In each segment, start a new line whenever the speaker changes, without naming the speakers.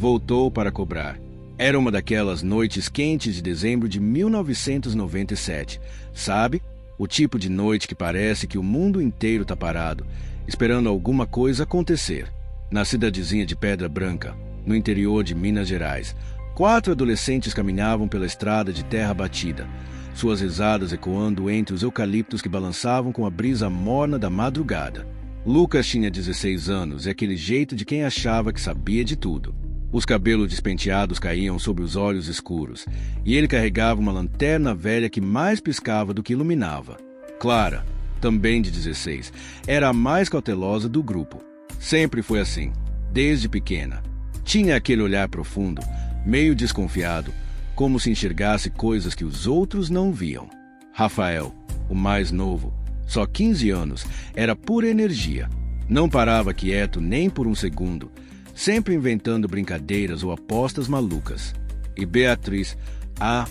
Voltou para cobrar. Era uma daquelas noites quentes de dezembro de 1997. Sabe? O tipo de noite que parece que o mundo inteiro está parado, esperando alguma coisa acontecer. Na cidadezinha de Pedra Branca, no interior de Minas Gerais, 4 adolescentes caminhavam pela estrada de terra batida, suas risadas ecoando entre os eucaliptos que balançavam com a brisa morna da madrugada. Lucas tinha 16 anos e aquele jeito de quem achava que sabia de tudo. Os cabelos despenteados caíam sobre os olhos escuros, e ele carregava uma lanterna velha que mais piscava do que iluminava. Clara, também de 16, era a mais cautelosa do grupo. Sempre foi assim, desde pequena. Tinha aquele olhar profundo, meio desconfiado, como se enxergasse coisas que os outros não viam. Rafael, o mais novo, só 15 anos, era pura energia. Não parava quieto nem por um segundo, sempre inventando brincadeiras ou apostas malucas. E Beatriz, a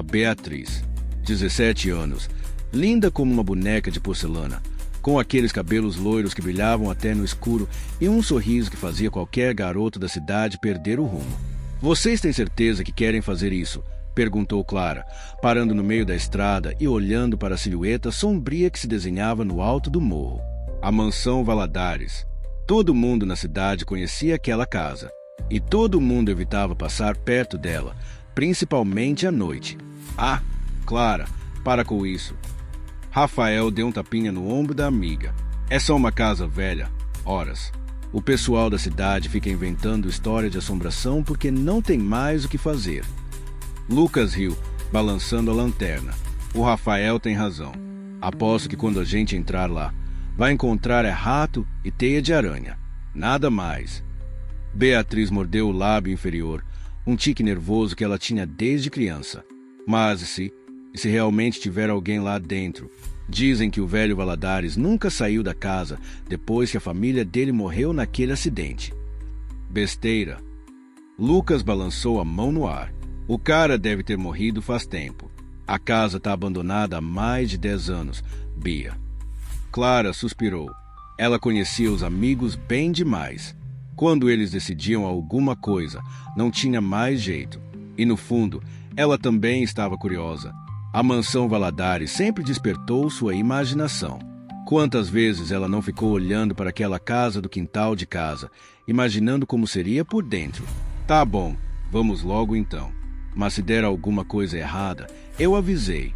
Beatriz, 17 anos, linda como uma boneca de porcelana, com aqueles cabelos loiros que brilhavam até no escuro e um sorriso que fazia qualquer garoto da cidade perder o rumo. "Vocês têm certeza que querem fazer isso?" perguntou Clara, parando no meio da estrada e olhando para a silhueta sombria que se desenhava no alto do morro. A mansão Valadares. Todo mundo na cidade conhecia aquela casa, e todo mundo evitava passar perto dela, principalmente à noite. "Ah, Clara, para com isso." Rafael deu um tapinha no ombro da amiga. "É só uma casa velha. Horas. O pessoal da cidade fica inventando história de assombração porque não tem mais o que fazer." Lucas riu, balançando a lanterna. "O Rafael tem razão. Aposto que quando a gente entrar lá, vai encontrar rato e teia de aranha. Nada mais." Beatriz mordeu o lábio inferior, um tique nervoso que ela tinha desde criança. Mas e se realmente tiver alguém lá dentro? Dizem que o velho Valadares nunca saiu da casa depois que a família dele morreu naquele acidente. Besteira. Lucas balançou a mão no ar. "O cara deve ter morrido faz tempo. A casa está abandonada há mais de 10 anos, Bia." Clara suspirou. Ela conhecia os amigos bem demais. Quando eles decidiam alguma coisa, não tinha mais jeito. E no fundo, ela também estava curiosa. A mansão Valadares sempre despertou sua imaginação. Quantas vezes ela não ficou olhando para aquela casa do quintal de casa, imaginando como seria por dentro. "Tá bom, vamos logo então. Mas se der alguma coisa errada, eu avisei."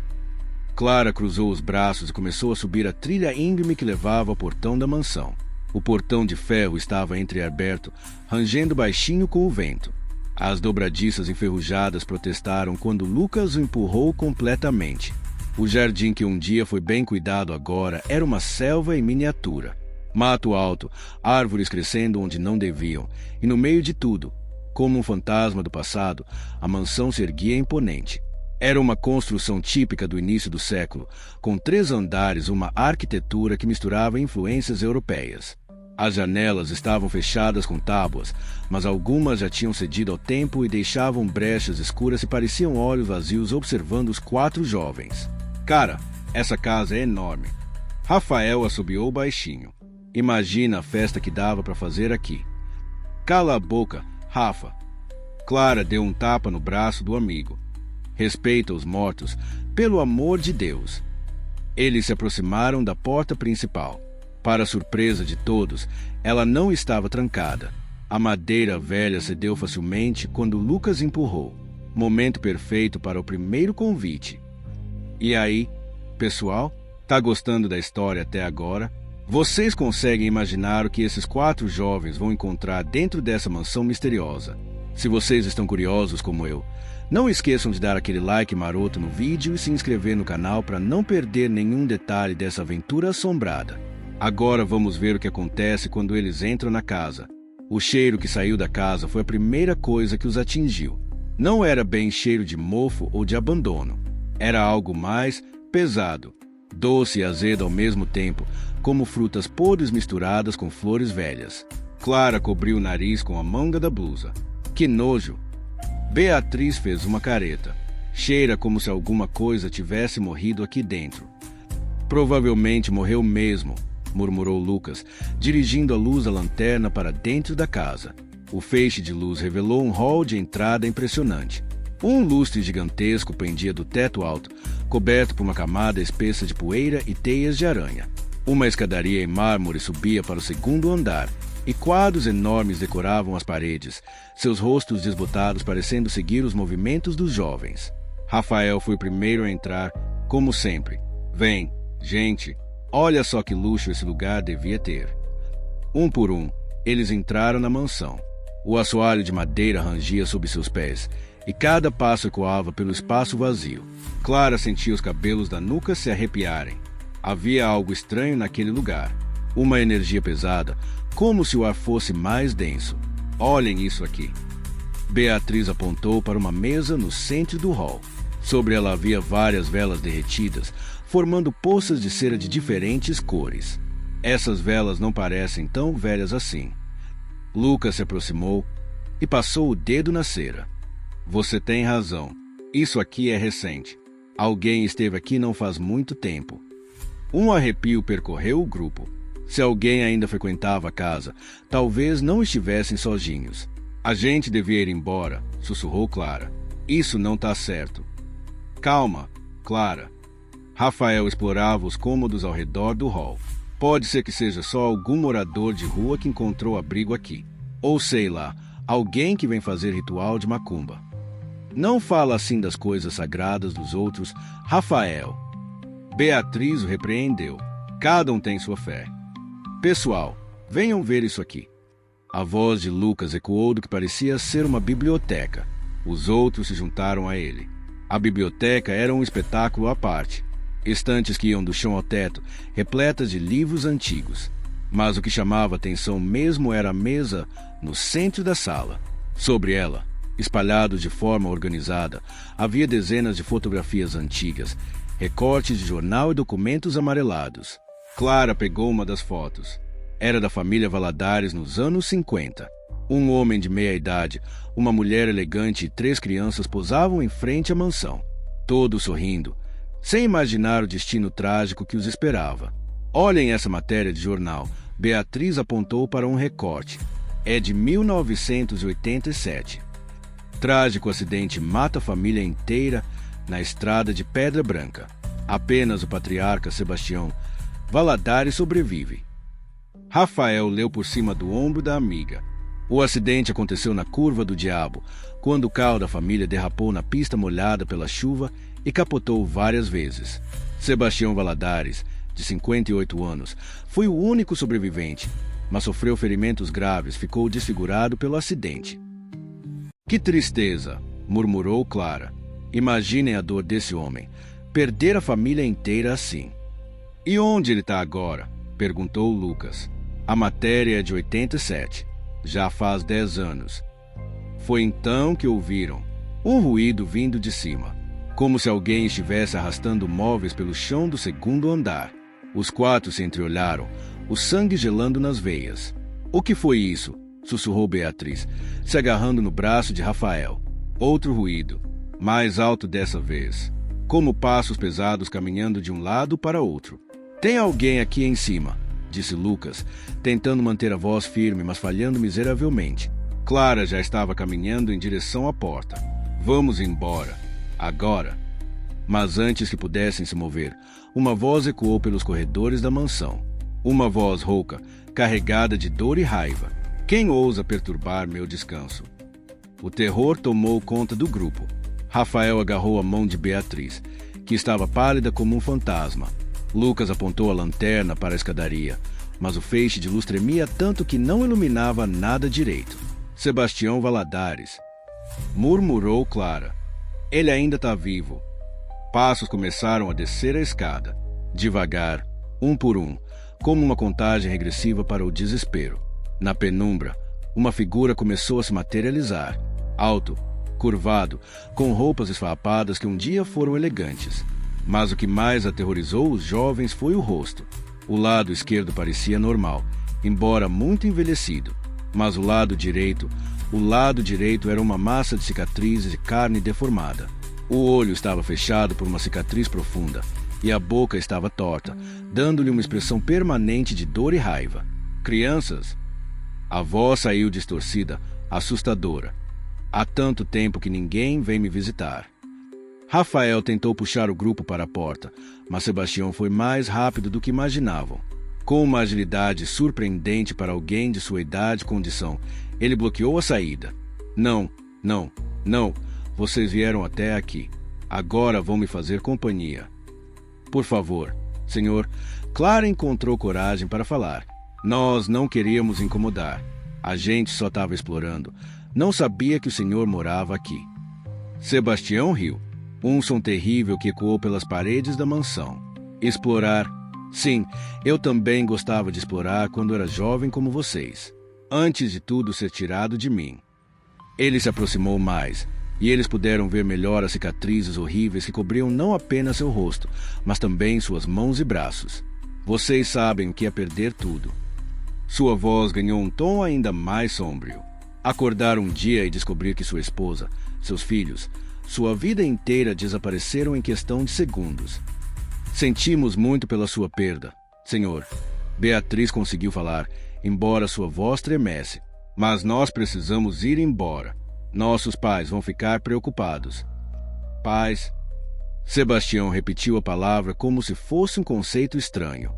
Clara cruzou os braços e começou a subir a trilha íngreme que levava ao portão da mansão. O portão de ferro estava entreaberto, rangendo baixinho com o vento. As dobradiças enferrujadas protestaram quando Lucas o empurrou completamente. O jardim que um dia foi bem cuidado agora era uma selva em miniatura. Mato alto, árvores crescendo onde não deviam, e no meio de tudo, como um fantasma do passado, a mansão se erguia imponente. Era uma construção típica do início do século, com 3 andares, uma arquitetura que misturava influências europeias. As janelas estavam fechadas com tábuas, mas algumas já tinham cedido ao tempo e deixavam brechas escuras e pareciam olhos vazios observando os 4 jovens. "Cara, essa casa é enorme." Rafael assobiou baixinho. "Imagina a festa que dava para fazer aqui." "Cala a boca, Rafa." Clara deu um tapa no braço do amigo. "Respeita os mortos, pelo amor de Deus." Eles se aproximaram da porta principal. Para surpresa de todos, ela não estava trancada. A madeira velha cedeu facilmente quando Lucas empurrou. Momento perfeito para o primeiro convite. "E aí, pessoal, tá gostando da história até agora? Vocês conseguem imaginar o que esses 4 jovens vão encontrar dentro dessa mansão misteriosa? Se vocês estão curiosos como eu, não esqueçam de dar aquele like maroto no vídeo e se inscrever no canal para não perder nenhum detalhe dessa aventura assombrada. Agora vamos ver o que acontece quando eles entram na casa. O cheiro que saiu da casa foi a primeira coisa que os atingiu. Não era bem cheiro de mofo ou de abandono. Era algo mais pesado, doce e azedo ao mesmo tempo, como frutas podres misturadas com flores velhas. Clara cobriu o nariz com a manga da blusa. "Que nojo!" Beatriz fez uma careta. "Cheira como se alguma coisa tivesse morrido aqui dentro." "Provavelmente morreu mesmo", murmurou Lucas, dirigindo a luz da lanterna para dentro da casa. O feixe de luz revelou um hall de entrada impressionante. Um lustre gigantesco pendia do teto alto, coberto por uma camada espessa de poeira e teias de aranha. Uma escadaria em mármore subia para o segundo andar, e quadros enormes decoravam as paredes, seus rostos desbotados parecendo seguir os movimentos dos jovens. Rafael foi o primeiro a entrar, como sempre. Vem, gente, olha só que luxo esse lugar devia ter. Um por um, eles entraram na mansão. O assoalho de madeira rangia sob seus pés, e cada passo ecoava pelo espaço vazio. Clara sentia os cabelos da nuca se arrepiarem. Havia algo estranho naquele lugar. Uma energia pesada, como se o ar fosse mais denso. Olhem isso aqui. Beatriz apontou para uma mesa no centro do hall. Sobre ela havia várias velas derretidas, formando poças de cera de diferentes cores. Essas velas não parecem tão velhas assim. Lucas se aproximou e passou o dedo na cera. Você tem razão. Isso aqui é recente. Alguém esteve aqui não faz muito tempo. Um arrepio percorreu o grupo. Se alguém ainda frequentava a casa, talvez não estivessem sozinhos. A gente devia ir embora, sussurrou Clara. Isso não está certo. Calma, Clara. Rafael explorava os cômodos ao redor do hall. Pode ser que seja só algum morador de rua que encontrou abrigo aqui. Ou sei lá, alguém que vem fazer ritual de macumba. Não fala assim das coisas sagradas dos outros, Rafael. Beatriz o repreendeu. Cada um tem sua fé. Pessoal, venham ver isso aqui. A voz de Lucas ecoou do que parecia ser uma biblioteca. Os outros se juntaram a ele. A biblioteca era um espetáculo à parte. Estantes que iam do chão ao teto, repletas de livros antigos. Mas o que chamava atenção mesmo era a mesa no centro da sala. Sobre ela, espalhados de forma organizada, havia dezenas de fotografias antigas, recortes de jornal e documentos amarelados. Clara pegou uma das fotos. Era da família Valadares nos anos 50. Um homem de meia-idade, uma mulher elegante e 3 crianças posavam em frente à mansão, todos sorrindo, sem imaginar o destino trágico que os esperava. Olhem essa matéria de jornal. Beatriz apontou para um recorte. É de 1987. Trágico acidente mata a família inteira na estrada de Pedra Branca. Apenas o patriarca Sebastião Valadares sobrevive. Rafael leu por cima do ombro da amiga. O acidente aconteceu na Curva do Diabo, quando o carro da família derrapou na pista molhada pela chuva e capotou várias vezes. Sebastião Valadares, de 58 anos, foi o único sobrevivente, mas sofreu ferimentos graves, ficou desfigurado pelo acidente. Que tristeza, murmurou Clara. Imaginem a dor desse homem, perder a família inteira assim. E onde ele está agora? Perguntou Lucas. A matéria é de 87. Já faz 10 anos. Foi então que ouviram um ruído vindo de cima, como se alguém estivesse arrastando móveis pelo chão do segundo andar. Os 4 se entreolharam, o sangue gelando nas veias. O que foi isso? Sussurrou Beatriz, se agarrando no braço de Rafael. Outro ruído, mais alto dessa vez, como passos pesados caminhando de um lado para outro. Tem alguém aqui em cima, disse Lucas, tentando manter a voz firme, mas falhando miseravelmente. Clara já estava caminhando em direção à porta. Vamos embora. Agora. Mas antes que pudessem se mover, uma voz ecoou pelos corredores da mansão. Uma voz rouca, carregada de dor e raiva. Quem ousa perturbar meu descanso? O terror tomou conta do grupo. Rafael agarrou a mão de Beatriz, que estava pálida como um fantasma. Lucas apontou a lanterna para a escadaria, mas o feixe de luz tremia tanto que não iluminava nada direito. Sebastião Valadares, murmurou Clara. Ele ainda está vivo. Passos começaram a descer a escada, devagar, um por um, como uma contagem regressiva para o desespero. Na penumbra, uma figura começou a se materializar, alto, curvado, com roupas esfarrapadas que um dia foram elegantes. Mas o que mais aterrorizou os jovens foi o rosto. O lado esquerdo parecia normal, embora muito envelhecido. Mas o lado direito era uma massa de cicatrizes e carne deformada. O olho estava fechado por uma cicatriz profunda, e a boca estava torta, dando-lhe uma expressão permanente de dor e raiva. Crianças? A voz saiu distorcida, assustadora. Há tanto tempo que ninguém vem me visitar. Rafael tentou puxar o grupo para a porta, mas Sebastião foi mais rápido do que imaginavam. Com uma agilidade surpreendente para alguém de sua idade e condição, ele bloqueou a saída. Não, não, não. Vocês vieram até aqui. Agora vão me fazer companhia. Por favor, senhor. Clara encontrou coragem para falar. Nós não queríamos incomodar. A gente só estava explorando. Não sabia que o senhor morava aqui. Sebastião riu. Um som terrível que ecoou pelas paredes da mansão. Explorar. Sim, eu também gostava de explorar quando era jovem como vocês. Antes de tudo ser tirado de mim. Ele se aproximou mais, e eles puderam ver melhor as cicatrizes horríveis que cobriam não apenas seu rosto, mas também suas mãos e braços. Vocês sabem o que é perder tudo. Sua voz ganhou um tom ainda mais sombrio. Acordar um dia e descobrir que sua esposa, seus filhos, sua vida inteira desapareceram em questão de segundos. Sentimos muito pela sua perda, senhor. Beatriz conseguiu falar, embora sua voz tremesse. Mas nós precisamos ir embora. Nossos pais vão ficar preocupados. Pais. Sebastião repetiu a palavra como se fosse um conceito estranho.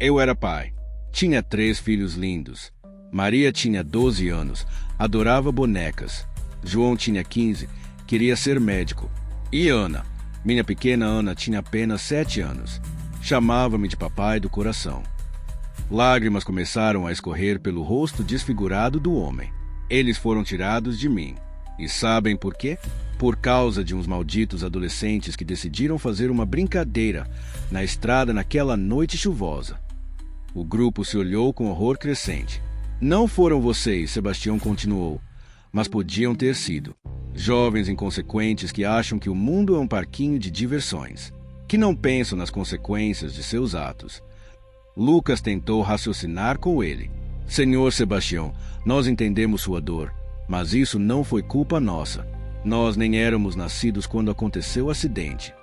Eu era pai. Tinha 3 filhos lindos. Maria tinha 12 anos, adorava bonecas. João tinha 15, queria ser médico. E Ana, minha pequena Ana, tinha apenas 7 anos. Chamava-me de papai do coração. Lágrimas começaram a escorrer pelo rosto desfigurado do homem. Eles foram tirados de mim. E sabem por quê? Por causa de uns malditos adolescentes que decidiram fazer uma brincadeira na estrada naquela noite chuvosa. O grupo se olhou com horror crescente. Não foram vocês, Sebastião continuou, mas podiam ter sido. Jovens inconsequentes que acham que o mundo é um parquinho de diversões, que não pensam nas consequências de seus atos. Lucas tentou raciocinar com ele. Senhor Sebastião, nós entendemos sua dor, mas isso não foi culpa nossa. Nós nem éramos nascidos quando aconteceu o acidente.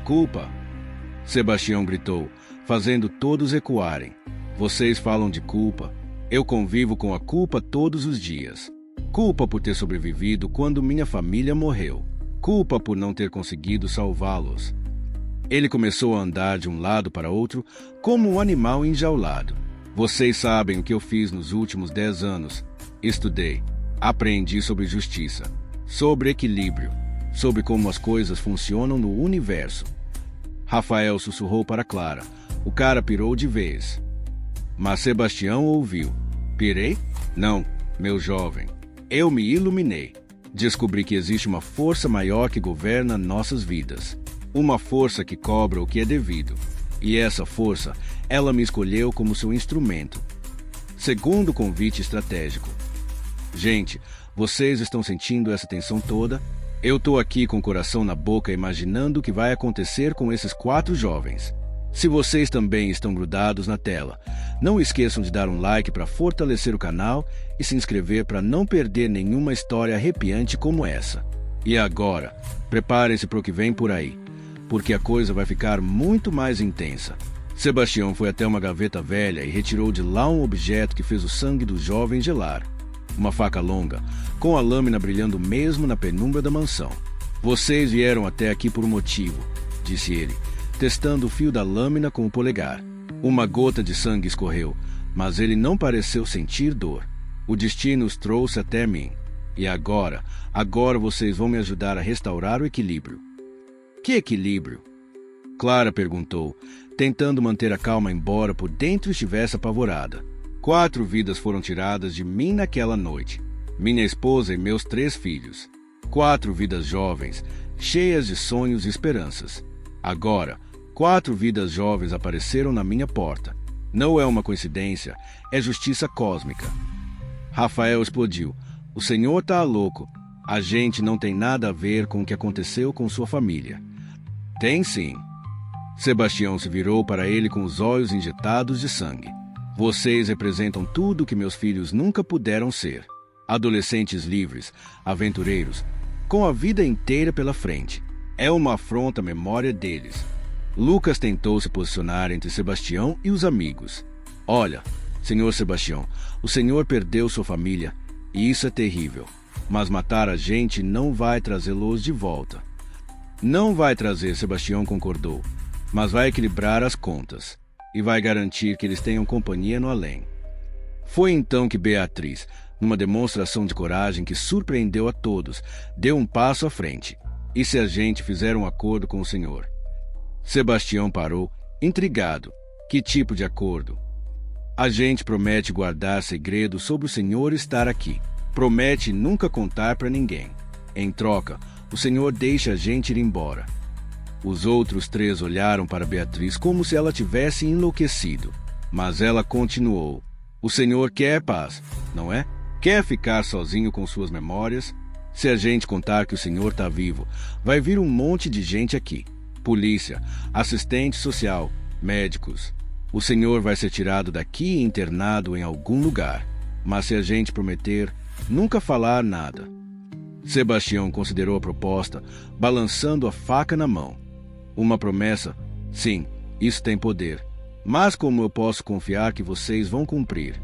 Culpa? Sebastião gritou, fazendo todos ecoarem. Vocês falam de culpa. Eu convivo com a culpa todos os dias. Culpa por ter sobrevivido quando minha família morreu. Culpa por não ter conseguido salvá-los. Ele começou a andar de um lado para outro como um animal enjaulado. Vocês sabem o que eu fiz nos últimos 10 anos. Estudei. Aprendi sobre justiça, sobre equilíbrio, sobre como as coisas funcionam no universo. Rafael sussurrou para Clara. O cara pirou de vez. Mas Sebastião ouviu. Pirei? Não, meu jovem. Eu me iluminei. Descobri que existe uma força maior que governa nossas vidas. Uma força que cobra o que é devido. E essa força, ela me escolheu como seu instrumento. Segundo convite estratégico. Gente, vocês estão sentindo essa tensão toda? Eu tô aqui com o coração na boca imaginando o que vai acontecer com esses 4 jovens. Se vocês também estão grudados na tela, não esqueçam de dar um like para fortalecer o canal e se inscrever para não perder nenhuma história arrepiante como essa. E agora, preparem-se para o que vem por aí, porque a coisa vai ficar muito mais intensa. Sebastião foi até uma gaveta velha e retirou de lá um objeto que fez o sangue do jovem gelar. Uma faca longa, com a lâmina brilhando mesmo na penumbra da mansão. Vocês vieram até aqui por um motivo, disse ele, testando o fio da lâmina com o polegar. Uma gota de sangue escorreu, mas ele não pareceu sentir dor. O destino os trouxe até mim. E agora vocês vão me ajudar a restaurar o equilíbrio. Que equilíbrio? Clara perguntou, tentando manter a calma embora por dentro estivesse apavorada. 4 vidas foram tiradas de mim naquela noite. Minha esposa e meus 3 filhos. 4 vidas jovens, cheias de sonhos e esperanças. Agora, 4 vidas jovens apareceram na minha porta. Não é uma coincidência, é justiça cósmica. Rafael explodiu. O senhor tá louco. A gente não tem nada a ver com o que aconteceu com sua família. Tem sim. Sebastião se virou para ele com os olhos injetados de sangue. Vocês representam tudo o que meus filhos nunca puderam ser. Adolescentes livres, aventureiros, com a vida inteira pela frente. É uma afronta à memória deles. Lucas tentou se posicionar entre Sebastião e os amigos. Olha, senhor Sebastião, o senhor perdeu sua família E isso é terrível. Mas matar a gente não vai trazê-los de volta. Não vai trazer, Sebastião concordou, mas vai equilibrar as contas e vai garantir que eles tenham companhia no além. Foi então que Beatriz, numa demonstração de coragem que surpreendeu a todos, deu um passo à frente. E se a gente fizer um acordo com o senhor? Sebastião parou, intrigado. Que tipo de acordo? A gente promete guardar segredo sobre o senhor estar aqui. Promete nunca contar para ninguém. Em troca, o senhor deixa a gente ir embora. Os outros três olharam para Beatriz como se ela tivesse enlouquecido. Mas ela continuou. O senhor quer paz, não é? Quer ficar sozinho com suas memórias? Se a gente contar que o senhor está vivo, vai vir um monte de gente aqui. Polícia, assistente social, médicos. O senhor vai ser tirado daqui e internado em algum lugar. Mas se a gente prometer nunca falar nada... Sebastião considerou a proposta, balançando a faca na mão. Uma promessa? Sim, isso tem poder. Mas como eu posso confiar que vocês vão cumprir?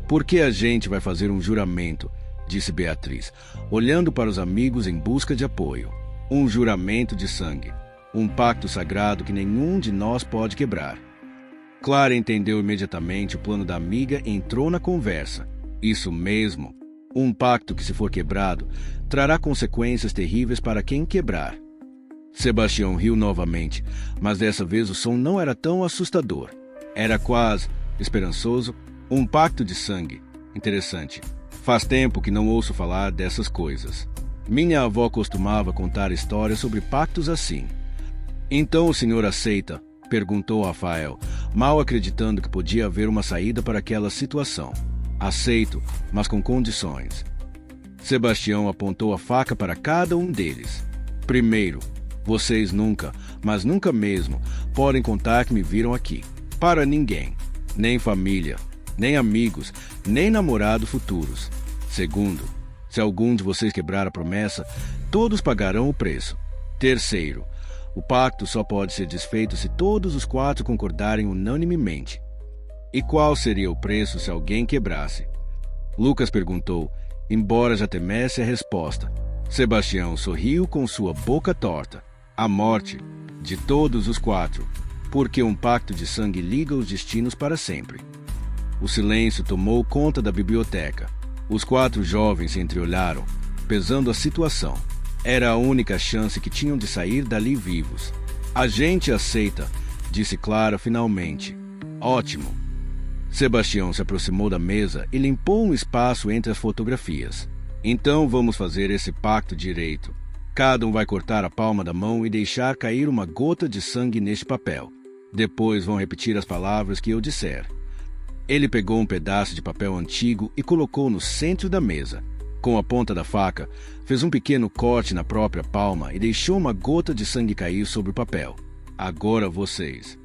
Porque a gente vai fazer um juramento, disse Beatriz, olhando para os amigos em busca de apoio. Um juramento de sangue. Um pacto sagrado que nenhum de nós pode quebrar. Clara entendeu imediatamente o plano da amiga e entrou na conversa. Isso mesmo. Um pacto que, se for quebrado, trará consequências terríveis para quem quebrar. Sebastião riu novamente, mas dessa vez o som não era tão assustador. Era quase esperançoso. Um pacto de sangue. Interessante. Faz tempo que não ouço falar dessas coisas. Minha avó costumava contar histórias sobre pactos assim. Então o senhor aceita? Perguntou Rafael, mal acreditando que podia haver uma saída para aquela situação. Aceito, mas com condições. Sebastião apontou a faca para cada um deles. Primeiro, vocês nunca, mas nunca mesmo, podem contar que me viram aqui. Para ninguém. Nem família, nem amigos, nem namorado futuros. Segundo, se algum de vocês quebrar a promessa, todos pagarão o preço. Terceiro, o pacto só pode ser desfeito se todos os quatro concordarem unanimemente. E qual seria o preço se alguém quebrasse? Lucas perguntou, embora já temesse a resposta. Sebastião sorriu com sua boca torta. A morte de todos os quatro, porque um pacto de sangue liga os destinos para sempre. O silêncio tomou conta da biblioteca. Os quatro jovens se entreolharam, pesando a situação. Era a única chance que tinham de sair dali vivos. A gente aceita, disse Clara finalmente. Ótimo. Sebastião se aproximou da mesa e limpou um espaço entre as fotografias. Então vamos fazer esse pacto direito. Cada um vai cortar a palma da mão e deixar cair uma gota de sangue neste papel. Depois vão repetir as palavras que eu disser. Ele pegou um pedaço de papel antigo e colocou no centro da mesa. Com a ponta da faca, fez um pequeno corte na própria palma e deixou uma gota de sangue cair sobre o papel. Agora vocês.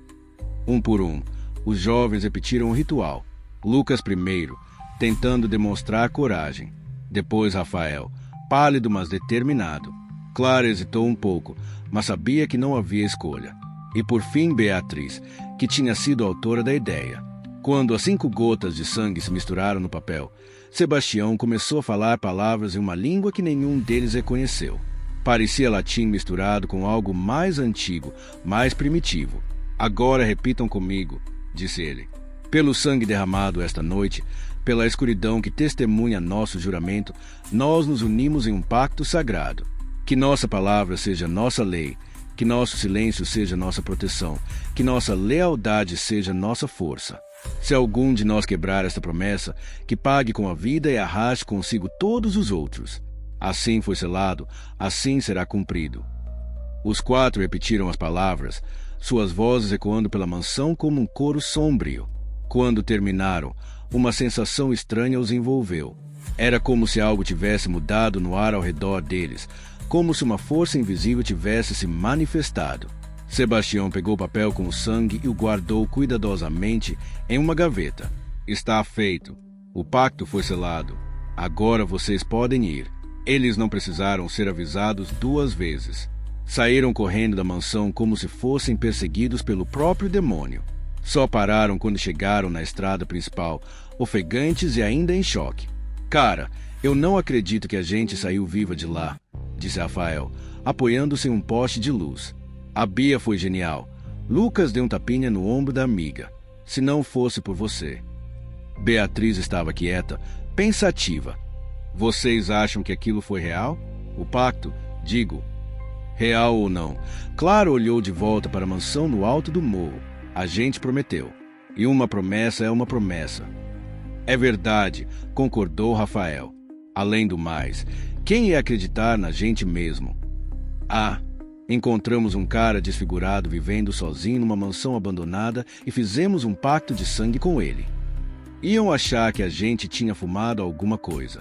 Um por um, os jovens repetiram o ritual. Lucas primeiro, tentando demonstrar coragem. Depois Rafael, pálido mas determinado. Clara hesitou um pouco, mas sabia que não havia escolha. E por fim Beatriz, que tinha sido a autora da ideia. Quando as 5 gotas de sangue se misturaram no papel, Sebastião começou a falar palavras em uma língua que nenhum deles reconheceu. Parecia latim misturado com algo mais antigo, mais primitivo. Agora repitam comigo, disse ele. Pelo sangue derramado esta noite, pela escuridão que testemunha nosso juramento, nós nos unimos em um pacto sagrado. Que nossa palavra seja nossa lei, que nosso silêncio seja nossa proteção, que nossa lealdade seja nossa força. Se algum de nós quebrar esta promessa, que pague com a vida e arraste consigo todos os outros. Assim foi selado, assim será cumprido. Os 4 repetiram as palavras, suas vozes ecoando pela mansão como um coro sombrio. Quando terminaram, uma sensação estranha os envolveu. Era como se algo tivesse mudado no ar ao redor deles, como se uma força invisível tivesse se manifestado. Sebastião pegou o papel com o sangue e o guardou cuidadosamente em uma gaveta. Está feito. O pacto foi selado. Agora vocês podem ir. Eles não precisaram ser avisados 2 vezes. Saíram correndo da mansão como se fossem perseguidos pelo próprio demônio. Só pararam quando chegaram na estrada principal, ofegantes e ainda em choque. Cara, eu não acredito que a gente saiu viva de lá, disse Rafael, apoiando-se em um poste de luz. A Bia foi genial. Lucas deu um tapinha no ombro da amiga. Se não fosse por você. Beatriz estava quieta, pensativa. Vocês acham que aquilo foi real? O pacto, digo. Real ou não? Clara olhou de volta para a mansão no alto do morro. A gente prometeu. E uma promessa é uma promessa. É verdade, concordou Rafael. Além do mais, quem ia acreditar na gente mesmo? Ah, encontramos um cara desfigurado vivendo sozinho numa mansão abandonada e fizemos um pacto de sangue com ele. Iam achar que a gente tinha fumado alguma coisa.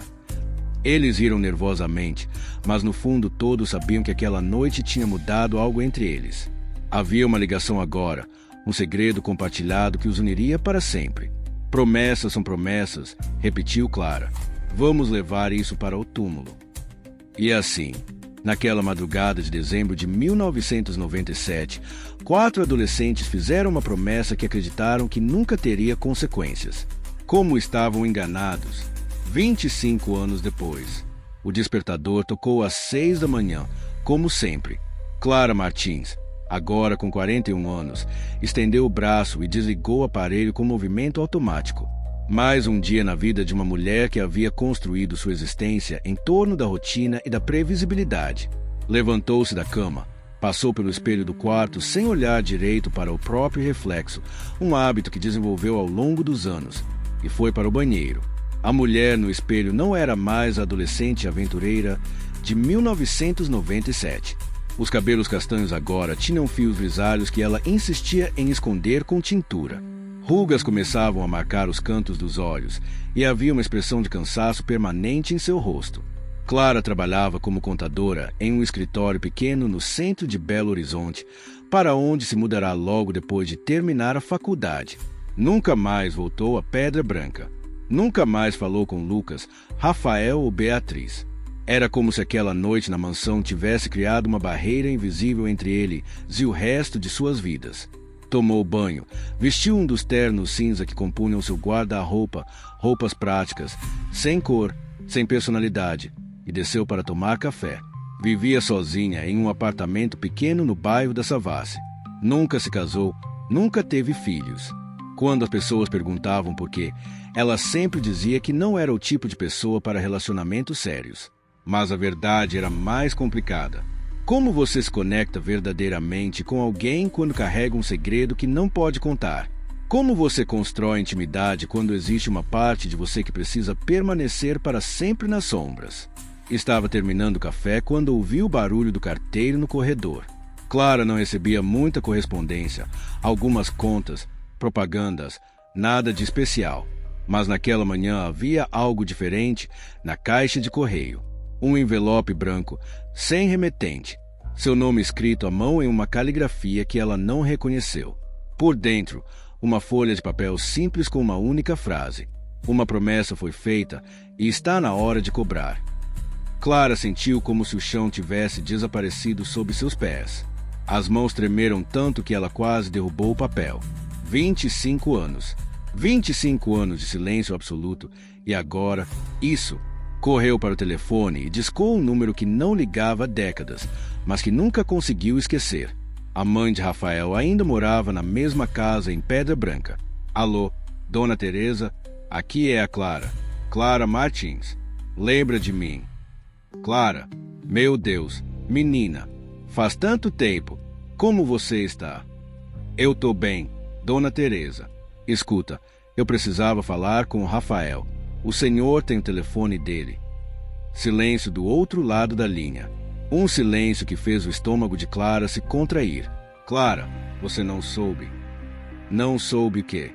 Eles riram nervosamente, mas no fundo todos sabiam que aquela noite tinha mudado algo entre eles. Havia uma ligação agora, um segredo compartilhado que os uniria para sempre. Promessas são promessas, repetiu Clara. Vamos levar isso para o túmulo. E assim, naquela madrugada de dezembro de 1997, 4 adolescentes fizeram uma promessa que acreditaram que nunca teria consequências. Como estavam enganados. 25 anos depois, o despertador tocou às 6 da manhã, como sempre. Clara Martins, agora com 41 anos, estendeu o braço e desligou o aparelho com movimento automático. Mais um dia na vida de uma mulher que havia construído sua existência em torno da rotina e da previsibilidade. Levantou-se da cama, passou pelo espelho do quarto sem olhar direito para o próprio reflexo, um hábito que desenvolveu ao longo dos anos, e foi para o banheiro. A mulher no espelho não era mais a adolescente aventureira de 1997. Os cabelos castanhos agora tinham fios grisalhos que ela insistia em esconder com tintura. Rugas começavam a marcar os cantos dos olhos e havia uma expressão de cansaço permanente em seu rosto. Clara trabalhava como contadora em um escritório pequeno no centro de Belo Horizonte, para onde se mudará logo depois de terminar a faculdade. Nunca mais voltou a Pedra Branca. Nunca mais falou com Lucas, Rafael ou Beatriz. Era como se aquela noite na mansão tivesse criado uma barreira invisível entre eles e o resto de suas vidas. Tomou banho, vestiu um dos ternos cinza que compunham seu guarda-roupa, roupas práticas, sem cor, sem personalidade, e desceu para tomar café. Vivia sozinha em um apartamento pequeno no bairro da Savassi. Nunca se casou, nunca teve filhos. Quando as pessoas perguntavam por quê, ela sempre dizia que não era o tipo de pessoa para relacionamentos sérios. Mas a verdade era mais complicada. Como você se conecta verdadeiramente com alguém quando carrega um segredo que não pode contar? Como você constrói intimidade quando existe uma parte de você que precisa permanecer para sempre nas sombras? Estava terminando o café quando ouviu o barulho do carteiro no corredor. Clara não recebia muita correspondência, algumas contas, propagandas, nada de especial. Mas naquela manhã havia algo diferente na caixa de correio. Um envelope branco, sem remetente. Seu nome escrito à mão em uma caligrafia que ela não reconheceu. Por dentro, uma folha de papel simples com uma única frase. Uma promessa foi feita e está na hora de cobrar. Clara sentiu como se o chão tivesse desaparecido sob seus pés. As mãos tremeram tanto que ela quase derrubou o papel. 25 anos. 25 anos de silêncio absoluto. E agora, isso. Correu para o telefone e discou um número que não ligava há décadas, mas que nunca conseguiu esquecer. A mãe de Rafael ainda morava na mesma casa em Pedra Branca. Alô, Dona Teresa, aqui é a Clara. Clara Martins. Lembra de mim? Clara, meu Deus, menina, faz tanto tempo. Como você está? Eu tô bem, Dona Teresa. Escuta, eu precisava falar com o Rafael. O senhor tem o telefone dele. Silêncio do outro lado da linha. Um silêncio que fez o estômago de Clara se contrair. Clara, você não soube. Não soube o quê?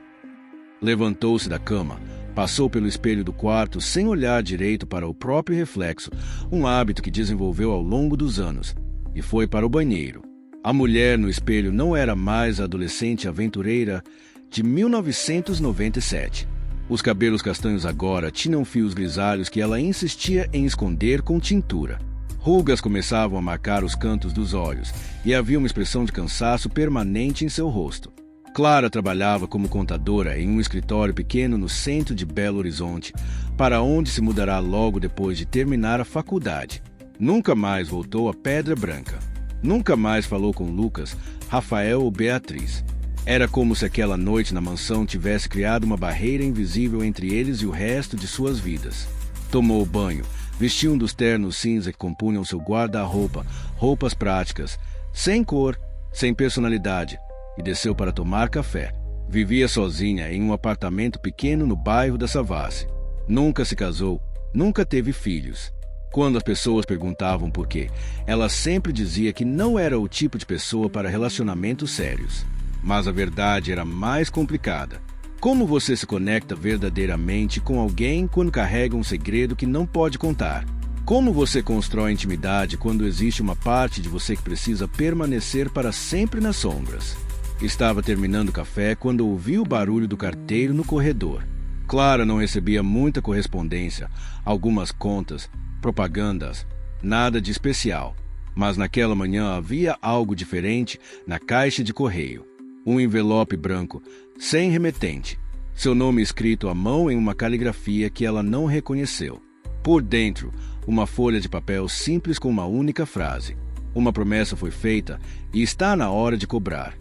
Levantou-se da cama, passou pelo espelho do quarto sem olhar direito para o próprio reflexo, um hábito que desenvolveu ao longo dos anos, e foi para o banheiro. A mulher no espelho não era mais a adolescente aventureira de 1997. Os cabelos castanhos agora tinham fios grisalhos que ela insistia em esconder com tintura. Rugas começavam a marcar os cantos dos olhos e havia uma expressão de cansaço permanente em seu rosto. Clara trabalhava como contadora em um escritório pequeno no centro de Belo Horizonte, para onde se mudará logo depois de terminar a faculdade. Nunca mais voltou a Pedra Branca. Nunca mais falou com Lucas, Rafael ou Beatriz. Era como se aquela noite na mansão tivesse criado uma barreira invisível entre eles e o resto de suas vidas. Tomou banho, vestiu um dos ternos cinza que compunham seu guarda-roupa, roupas práticas, sem cor, sem personalidade, e desceu para tomar café. Vivia sozinha em um apartamento pequeno no bairro da Savassi. Nunca se casou, nunca teve filhos. Quando as pessoas perguntavam por quê, ela sempre dizia que não era o tipo de pessoa para relacionamentos sérios. Mas a verdade era mais complicada. Como você se conecta verdadeiramente com alguém quando carrega um segredo que não pode contar? Como você constrói intimidade quando existe uma parte de você que precisa permanecer para sempre nas sombras? Estava terminando o café quando ouviu o barulho do carteiro no corredor. Clara não recebia muita correspondência, algumas contas, propagandas, nada de especial. Mas naquela manhã havia algo diferente na caixa de correio. Um envelope branco, sem remetente. Seu nome escrito à mão em uma caligrafia que ela não reconheceu. Por dentro, uma folha de papel simples com uma única frase. Uma promessa foi feita e está na hora de cobrar.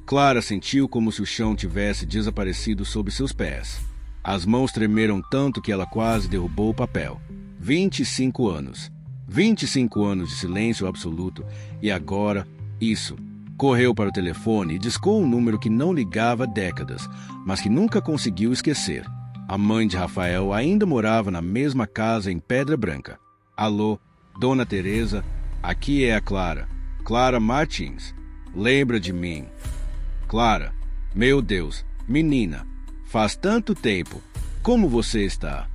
Clara sentiu como se o chão tivesse desaparecido sob seus pés. As mãos tremeram tanto que ela quase derrubou o papel. 25 anos. 25 anos de silêncio absoluto. E agora, isso. Correu para o telefone e discou um número que não ligava há décadas, mas que nunca conseguiu esquecer. A mãe de Rafael ainda morava na mesma casa em Pedra Branca. Alô, Dona Teresa, aqui é a Clara. Clara Martins. Lembra de mim? Clara, meu Deus, menina, faz tanto tempo. Como você está?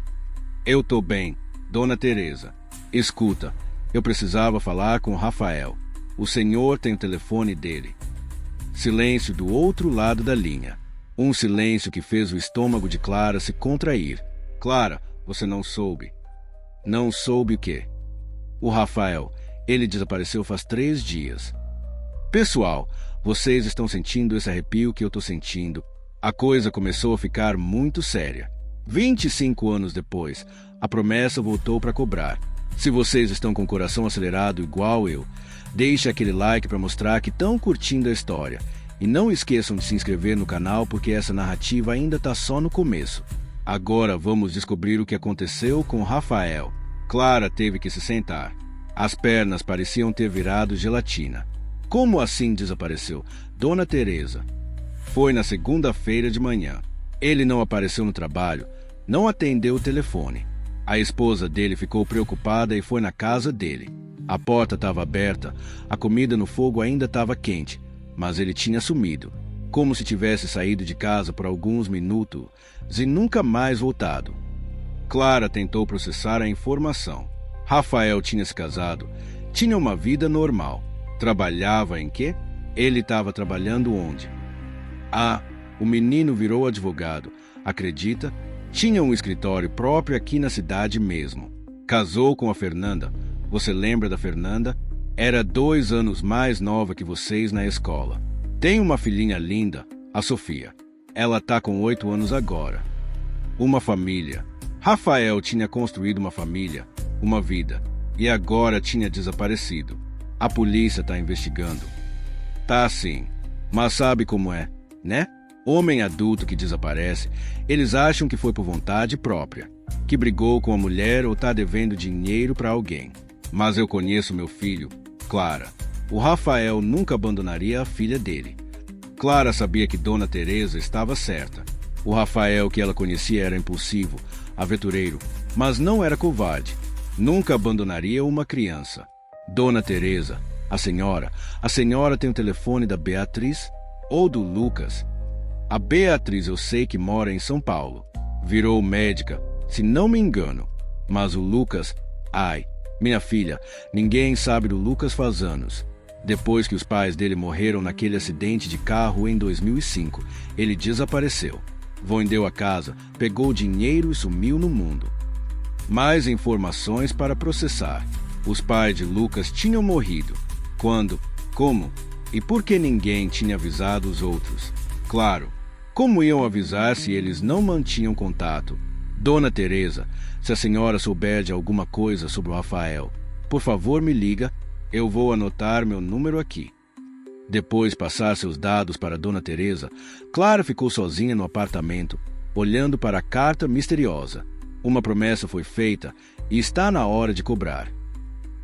Eu tô bem, Dona Teresa. Escuta, eu precisava falar com Rafael. O senhor tem o telefone dele. Silêncio do outro lado da linha. Um silêncio que fez o estômago de Clara se contrair. Clara, você não soube. Não soube o quê? O Rafael, ele desapareceu faz 3 dias. Pessoal, vocês estão sentindo esse arrepio que eu estou sentindo. A coisa começou a ficar muito séria. 25 anos depois, a promessa voltou para cobrar. Se vocês estão com o coração acelerado igual eu, deixe aquele like para mostrar que estão curtindo a história. E não esqueçam de se inscrever no canal porque essa narrativa ainda está só no começo. Agora vamos descobrir o que aconteceu com Rafael. Clara teve que se sentar. As pernas pareciam ter virado gelatina. Como assim desapareceu? Dona Teresa. Foi na segunda-feira de manhã. Ele não apareceu no trabalho, não atendeu o telefone. A esposa dele ficou preocupada e foi na casa dele. A porta estava aberta, a comida no fogo ainda estava quente, mas ele tinha sumido, como se tivesse saído de casa por alguns minutos e nunca mais voltado. Clara tentou processar a informação. Rafael tinha se casado, tinha uma vida normal. Trabalhava em quê? Ele estava trabalhando onde? Ah, o menino virou advogado. Acredita? Tinha um escritório próprio aqui na cidade mesmo. Casou com a Fernanda. Você lembra da Fernanda? Era 2 anos mais nova que vocês na escola. Tem uma filhinha linda, a Sofia. Ela tá com 8 anos agora. Uma família. Rafael tinha construído uma família, uma vida, e agora tinha desaparecido. A polícia tá investigando. Tá sim, mas sabe como é, né? Homem adulto que desaparece, eles acham que foi por vontade própria, que brigou com a mulher ou tá devendo dinheiro para alguém. Mas eu conheço meu filho, Clara. O Rafael nunca abandonaria a filha dele. Clara sabia que Dona Teresa estava certa. O Rafael que ela conhecia era impulsivo, aventureiro, mas não era covarde. Nunca abandonaria uma criança. Dona Teresa, a senhora tem o telefone da Beatriz ou do Lucas? A Beatriz eu sei que mora em São Paulo. Virou médica, se não me engano. Mas o Lucas, ai, minha filha, ninguém sabe do Lucas faz anos. Depois que os pais dele morreram naquele acidente de carro em 2005, ele desapareceu. Vendeu a casa, pegou o dinheiro e sumiu no mundo. Mais informações para processar. Os pais de Lucas tinham morrido. Quando? Como? E por que ninguém tinha avisado os outros? Claro, como iam avisar se eles não mantinham contato? Dona Teresa, se a senhora souber de alguma coisa sobre o Rafael, por favor me liga, eu vou anotar meu número aqui. Depois de passar seus dados para Dona Teresa, Clara ficou sozinha no apartamento, olhando para a carta misteriosa. Uma promessa foi feita e está na hora de cobrar.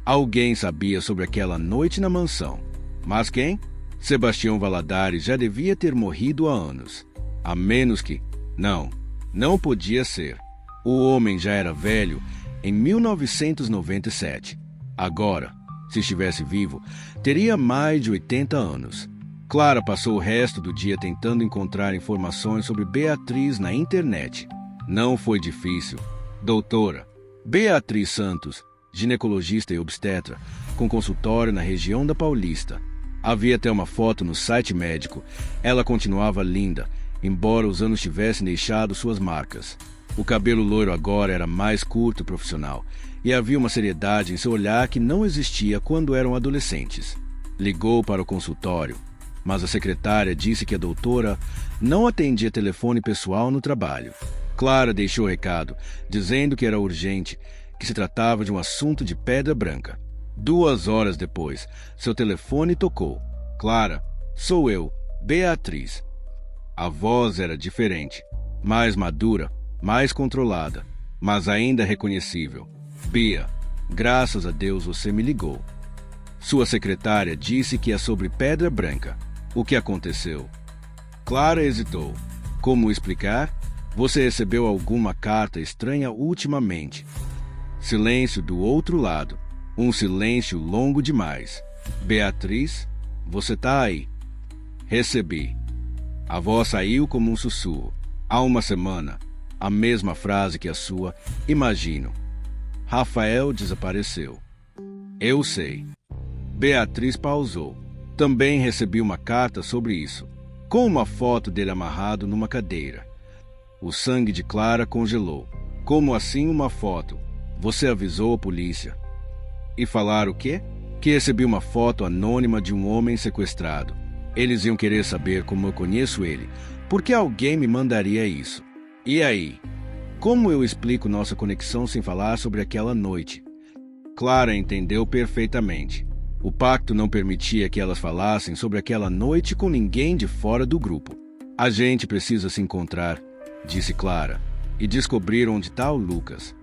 Alguém sabia sobre aquela noite na mansão. Mas quem? Sebastião Valadares já devia ter morrido há anos. A menos que... Não podia ser. O homem já era velho em 1997. Agora, se estivesse vivo, teria mais de 80 anos. Clara passou o resto do dia tentando encontrar informações sobre Beatriz na internet. Não foi difícil. Doutora Beatriz Santos, ginecologista e obstetra, com consultório na região da Paulista. Havia até uma foto no site médico. Ela continuava linda, embora os anos tivessem deixado suas marcas. O cabelo loiro agora era mais curto e profissional, e havia uma seriedade em seu olhar que não existia quando eram adolescentes. Ligou para o consultório, mas a secretária disse que a doutora não atendia telefone pessoal no trabalho. Clara deixou recado, dizendo que era urgente, que se tratava de um assunto de pedra branca. 2 horas depois, seu telefone tocou. Clara, sou eu, Beatriz. A voz era diferente, mais madura, mais controlada, mas ainda reconhecível. Bia, graças a Deus você me ligou. Sua secretária disse que é sobre pedra branca. O que aconteceu? Clara hesitou. Como explicar? Você recebeu alguma carta estranha ultimamente? Silêncio do outro lado. Um silêncio longo demais. Beatriz, você tá aí? Recebi. A voz saiu como um sussurro. Há uma semana. A mesma frase que a sua, imagino. Rafael desapareceu. Eu sei. Beatriz pausou. Também recebi uma carta sobre isso, com uma foto dele amarrado numa cadeira. O sangue de Clara congelou. Como assim uma foto? Você avisou a polícia. E falar o quê? Que recebi uma foto anônima de um homem sequestrado. Eles iam querer saber como eu conheço ele, porque alguém me mandaria isso. E aí? Como eu explico nossa conexão sem falar sobre aquela noite? Clara entendeu perfeitamente. O pacto não permitia que elas falassem sobre aquela noite com ninguém de fora do grupo. A gente precisa se encontrar, disse Clara, e descobrir onde está o Lucas.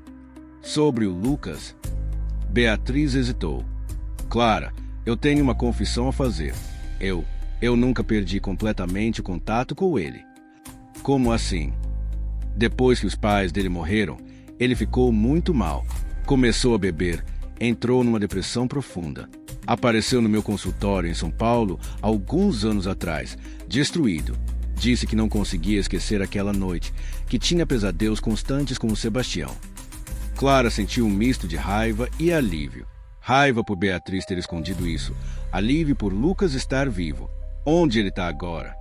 Sobre o Lucas? Beatriz hesitou. Clara, eu tenho uma confissão a fazer. Eu nunca perdi completamente o contato com ele. Como assim? Depois que os pais dele morreram, ele ficou muito mal. Começou a beber, entrou numa depressão profunda. Apareceu no meu consultório em São Paulo alguns anos atrás, destruído. Disse que não conseguia esquecer aquela noite, que tinha pesadelos constantes com o Sebastião. Clara sentiu um misto de raiva e alívio. Raiva por Beatriz ter escondido isso. Alívio por Lucas estar vivo. Onde ele está agora?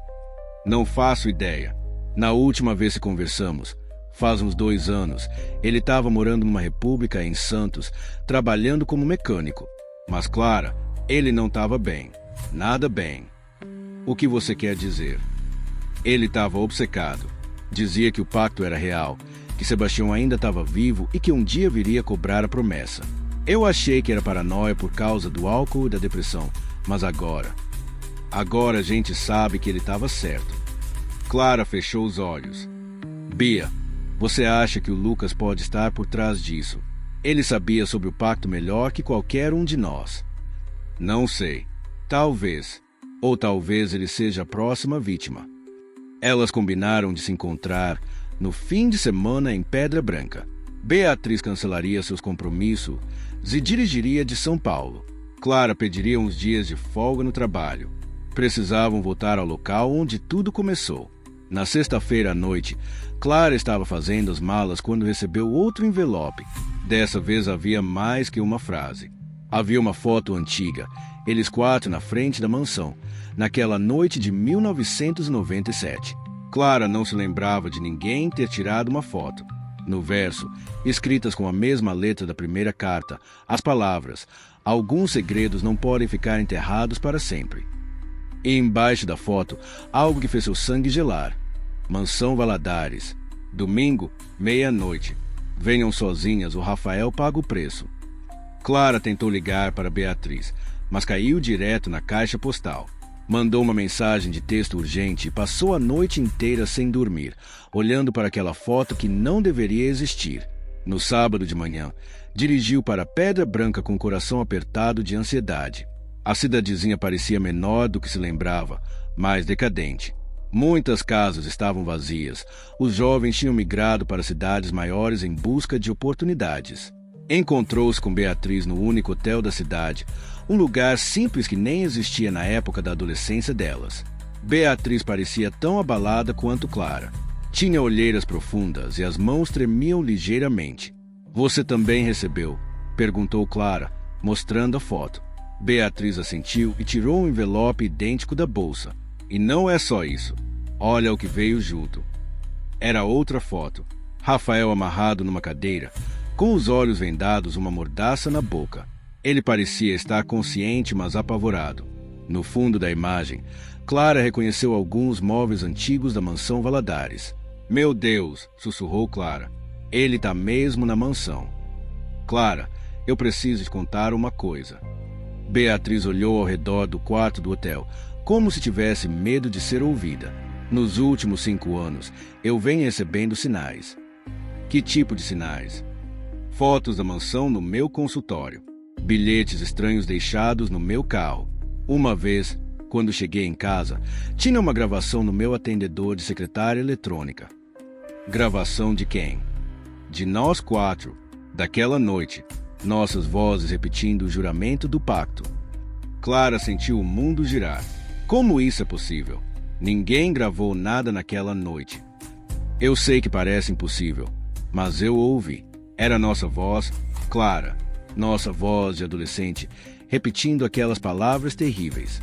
Não faço ideia. Na última vez que conversamos, faz uns 2 anos, ele estava morando numa república em Santos, trabalhando como mecânico. Mas, Clara, ele não estava bem. Nada bem. O que você quer dizer? Ele estava obcecado. Dizia que o pacto era real, que Sebastião ainda estava vivo e que um dia viria cobrar a promessa. Eu achei que era paranoia por causa do álcool e da depressão, mas agora a gente sabe que ele estava certo. Clara fechou os olhos. Bia, você acha que o Lucas pode estar por trás disso? Ele sabia sobre o pacto melhor que qualquer um de nós. Não sei. Talvez. Ou talvez ele seja a próxima vítima. Elas combinaram de se encontrar no fim de semana em Pedra Branca. Beatriz cancelaria seus compromissos e dirigiria de São Paulo. Clara pediria uns dias de folga no trabalho. Precisavam voltar ao local onde tudo começou. Na sexta-feira à noite, Clara estava fazendo as malas quando recebeu outro envelope. Dessa vez havia mais que uma frase. Havia uma foto antiga, eles 4 na frente da mansão, naquela noite de 1997. Clara não se lembrava de ninguém ter tirado uma foto. No verso, escritas com a mesma letra da primeira carta, as palavras: alguns segredos não podem ficar enterrados para sempre. E embaixo da foto, algo que fez seu sangue gelar. Mansão Valadares. Domingo, meia-noite. Venham sozinhas, o Rafael paga o preço. Clara tentou ligar para Beatriz, mas caiu direto na caixa postal. Mandou uma mensagem de texto urgente e passou a noite inteira sem dormir, olhando para aquela foto que não deveria existir. No sábado de manhã, dirigiu para Pedra Branca com o coração apertado de ansiedade. A cidadezinha parecia menor do que se lembrava, mais decadente. Muitas casas estavam vazias. Os jovens tinham migrado para cidades maiores em busca de oportunidades. Encontrou-se com Beatriz no único hotel da cidade, um lugar simples que nem existia na época da adolescência delas. Beatriz parecia tão abalada quanto Clara. Tinha olheiras profundas e as mãos tremiam ligeiramente. "Você também recebeu?" perguntou Clara, mostrando a foto. Beatriz assentiu e tirou um envelope idêntico da bolsa. "E não é só isso. Olha o que veio junto." Era outra foto. Rafael amarrado numa cadeira, com os olhos vendados, uma mordaça na boca. Ele parecia estar consciente, mas apavorado. No fundo da imagem, Clara reconheceu alguns móveis antigos da mansão Valadares. "Meu Deus!" sussurrou Clara. "Ele está mesmo na mansão." "Clara, eu preciso te contar uma coisa." Beatriz olhou ao redor do quarto do hotel, como se tivesse medo de ser ouvida. "Nos últimos 5 anos, eu venho recebendo sinais." "Que tipo de sinais?" "Fotos da mansão no meu consultório. Bilhetes estranhos deixados no meu carro. Uma vez, quando cheguei em casa, tinha uma gravação no meu atendedor de secretária eletrônica." "Gravação de quem?" "De nós 4, daquela noite. Nossas vozes repetindo o juramento do pacto." Clara sentiu o mundo girar. Como isso é possível? Ninguém gravou nada naquela noite. "Eu sei que parece impossível, mas eu ouvi. Era nossa voz, Clara, nossa voz de adolescente, repetindo aquelas palavras terríveis."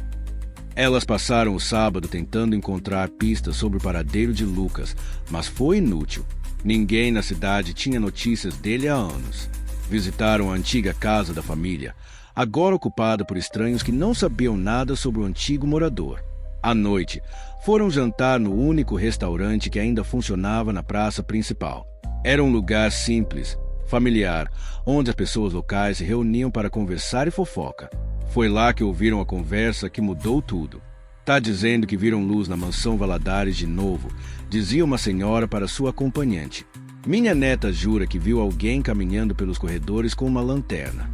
Elas passaram o sábado tentando encontrar pistas sobre o paradeiro de Lucas, mas foi inútil. Ninguém na cidade tinha notícias dele há anos. Visitaram a antiga casa da família, agora ocupada por estranhos que não sabiam nada sobre o antigo morador. À noite, foram jantar no único restaurante que ainda funcionava na praça principal. Era um lugar simples, familiar, onde as pessoas locais se reuniam para conversar e fofoca. Foi lá que ouviram a conversa que mudou tudo. "Tá dizendo que viram luz na mansão Valadares de novo", dizia uma senhora para sua acompanhante. "Minha neta jura que viu alguém caminhando pelos corredores com uma lanterna."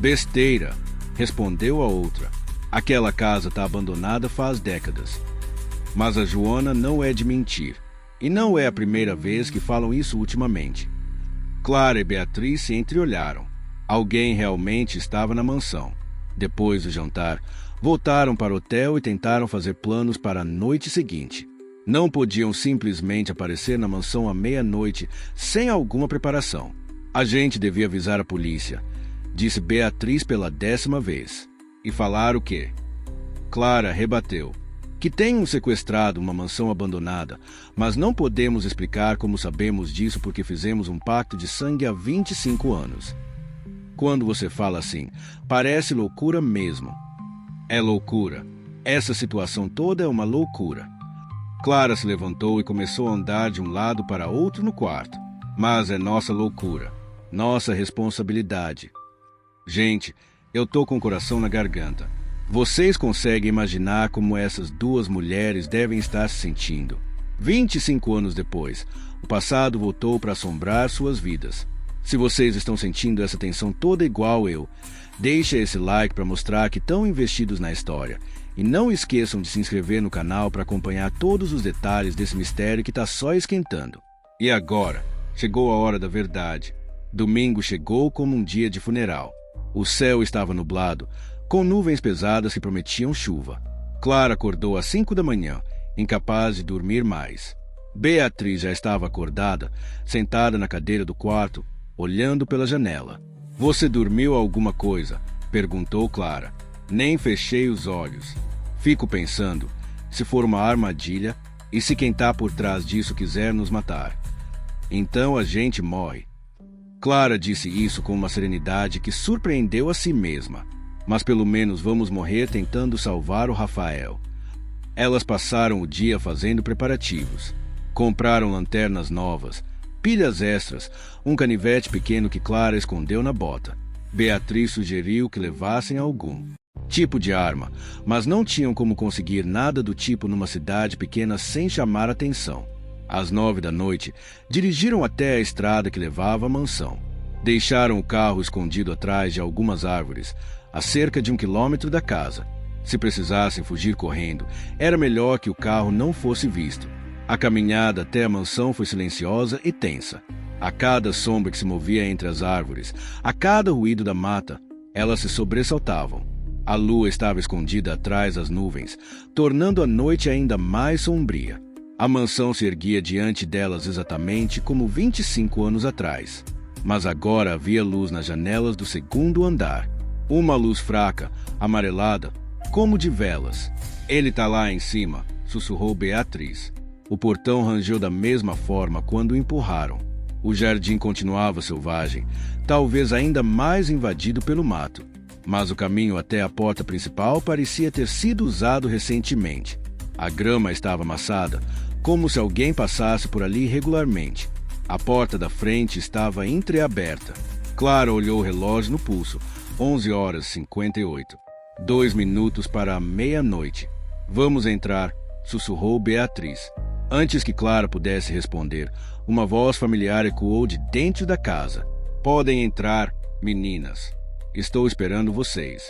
"Besteira", respondeu a outra. "Aquela casa está abandonada faz décadas." Mas a Joana não é de mentir. E não é a primeira vez que falam isso ultimamente. Clara e Beatriz se entreolharam. Alguém realmente estava na mansão. Depois do jantar, voltaram para o hotel e tentaram fazer planos para a noite seguinte. Não podiam simplesmente aparecer na mansão à meia-noite sem alguma preparação. "A gente devia avisar a polícia", disse Beatriz pela 10ª vez. "E falar o quê?" Clara rebateu. "Que tem um sequestrado uma mansão abandonada, mas não podemos explicar como sabemos disso porque fizemos um pacto de sangue há 25 anos. Quando você fala assim, parece loucura mesmo." "É loucura. Essa situação toda é uma loucura." Clara se levantou e começou a andar de um lado para outro no quarto. "Mas é nossa loucura. Nossa responsabilidade. Gente, eu tô com o coração na garganta. Vocês conseguem imaginar como essas duas mulheres devem estar se sentindo? 25 anos depois, o passado voltou para assombrar suas vidas. Se vocês estão sentindo essa tensão toda igual eu, deixe esse like para mostrar que estão investidos na história. E não esqueçam de se inscrever no canal para acompanhar todos os detalhes desse mistério que está só esquentando. E agora, chegou a hora da verdade. Domingo chegou como um dia de funeral. O céu estava nublado, com nuvens pesadas que prometiam chuva. Clara acordou às 5 da manhã, incapaz de dormir mais. Beatriz já estava acordada, sentada na cadeira do quarto, olhando pela janela. "Você dormiu alguma coisa?" perguntou Clara. "Nem fechei os olhos. Fico pensando, se for uma armadilha e se quem está por trás disso quiser nos matar. Então a gente morre." Clara disse isso com uma serenidade que surpreendeu a si mesma. mas pelo menos vamos morrer tentando salvar o Rafael. Elas passaram o dia fazendo preparativos. Compraram lanternas novas, pilhas extras, um canivete pequeno que Clara escondeu na bota. Beatriz sugeriu que levassem algum tipo de arma, mas não tinham como conseguir nada do tipo numa cidade pequena sem chamar atenção. Às 9 da noite, dirigiram até a estrada que levava à mansão. Deixaram o carro escondido atrás de algumas árvores, a cerca de 1 quilômetro da casa. Se precisassem fugir correndo, era melhor que o carro não fosse visto. A caminhada até a mansão foi silenciosa e tensa. A cada sombra que se movia entre as árvores, a cada ruído da mata, elas se sobressaltavam. A lua estava escondida atrás das nuvens, tornando a noite ainda mais sombria. A mansão se erguia diante delas exatamente como 25 anos atrás. Mas agora havia luz nas janelas do segundo andar. Uma luz fraca, amarelada, como de velas. "Ele está lá em cima", sussurrou Beatriz. O portão rangeu da mesma forma quando o empurraram. O jardim continuava selvagem, talvez ainda mais invadido pelo mato. Mas o caminho até a porta principal parecia ter sido usado recentemente. A grama estava amassada, como se alguém passasse por ali regularmente. A porta da frente estava entreaberta. Clara olhou o relógio no pulso. 11h58. 2 minutos para a meia-noite. "Vamos entrar", sussurrou Beatriz. Antes que Clara pudesse responder, uma voz familiar ecoou de dentro da casa. "Podem entrar, meninas. Estou esperando vocês."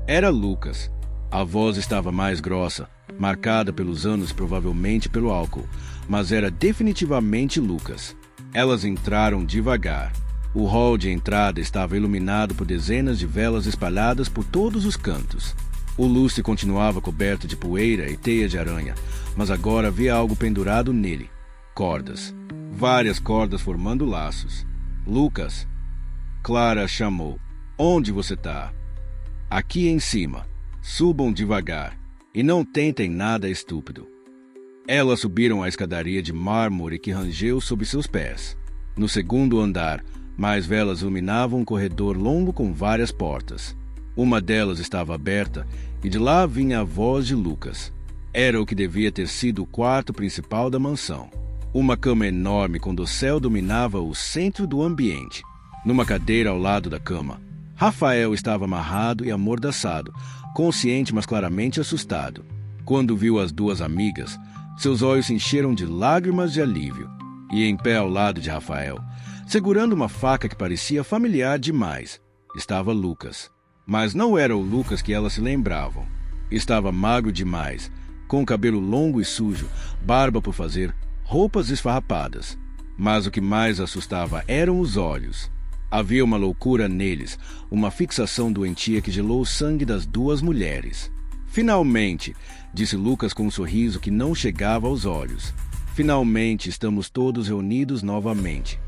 Era Lucas. A voz estava mais grossa, marcada pelos anos e provavelmente pelo álcool, mas era definitivamente Lucas. Elas entraram devagar. O hall de entrada estava iluminado por dezenas de velas espalhadas por todos os cantos. O lustre continuava coberto de poeira e teia de aranha, mas agora havia algo pendurado nele. Cordas. Várias cordas formando laços. "Lucas!" Clara chamou. "Onde você está?" "Aqui em cima. Subam devagar. E não tentem nada estúpido." Elas subiram a escadaria de mármore que rangeu sob seus pés. No segundo andar, mais velas iluminavam um corredor longo com várias portas. Uma delas estava aberta e de lá vinha a voz de Lucas. Era o que devia ter sido o quarto principal da mansão. Uma cama enorme com dossel dominava o centro do ambiente. Numa cadeira ao lado da cama, Rafael estava amarrado e amordaçado, consciente mas claramente assustado. Quando viu as duas amigas, seus olhos se encheram de lágrimas de alívio. E em pé ao lado de Rafael, segurando uma faca que parecia familiar demais, estava Lucas. Mas não era o Lucas que elas se lembravam. Estava magro demais, com cabelo longo e sujo, barba por fazer, roupas esfarrapadas. Mas o que mais assustava eram os olhos. Havia uma loucura neles, uma fixação doentia que gelou o sangue das duas mulheres. "Finalmente", disse Lucas com um sorriso que não chegava aos olhos. "Finalmente estamos todos reunidos novamente."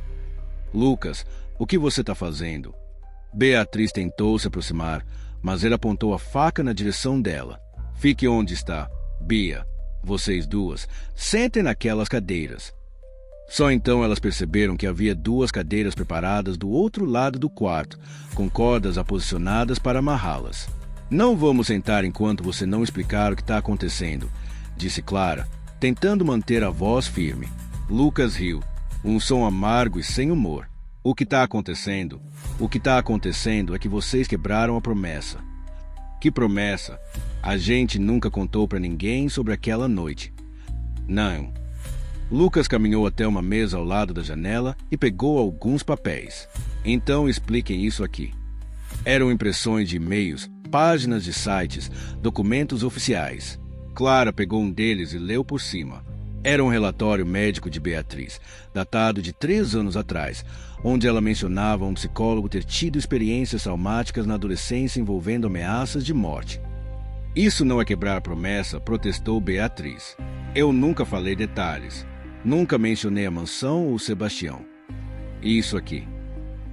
"Lucas, o que você está fazendo?" Beatriz tentou se aproximar, mas ele apontou a faca na direção dela. "Fique onde está. Bia, vocês duas, sentem naquelas cadeiras." Só então elas perceberam que havia 2 cadeiras preparadas do outro lado do quarto, com cordas aposicionadas para amarrá-las. "Não vamos sentar enquanto você não explicar o que está acontecendo", disse Clara, tentando manter a voz firme. Lucas riu, um som amargo e sem humor. "O que está acontecendo? O que está acontecendo é que vocês quebraram a promessa." "Que promessa? A gente nunca contou para ninguém sobre aquela noite." "Não." Lucas caminhou até uma mesa ao lado da janela e pegou alguns papéis. "Então expliquem isso aqui." Eram impressões de e-mails, páginas de sites, documentos oficiais. Clara pegou um deles e leu por cima. Era um relatório médico de Beatriz, datado de 3 anos atrás, onde ela mencionava um psicólogo ter tido experiências traumáticas na adolescência envolvendo ameaças de morte. "Isso não é quebrar a promessa", protestou Beatriz. "Eu nunca falei detalhes. Nunca mencionei a mansão ou Sebastião." "Isso aqui."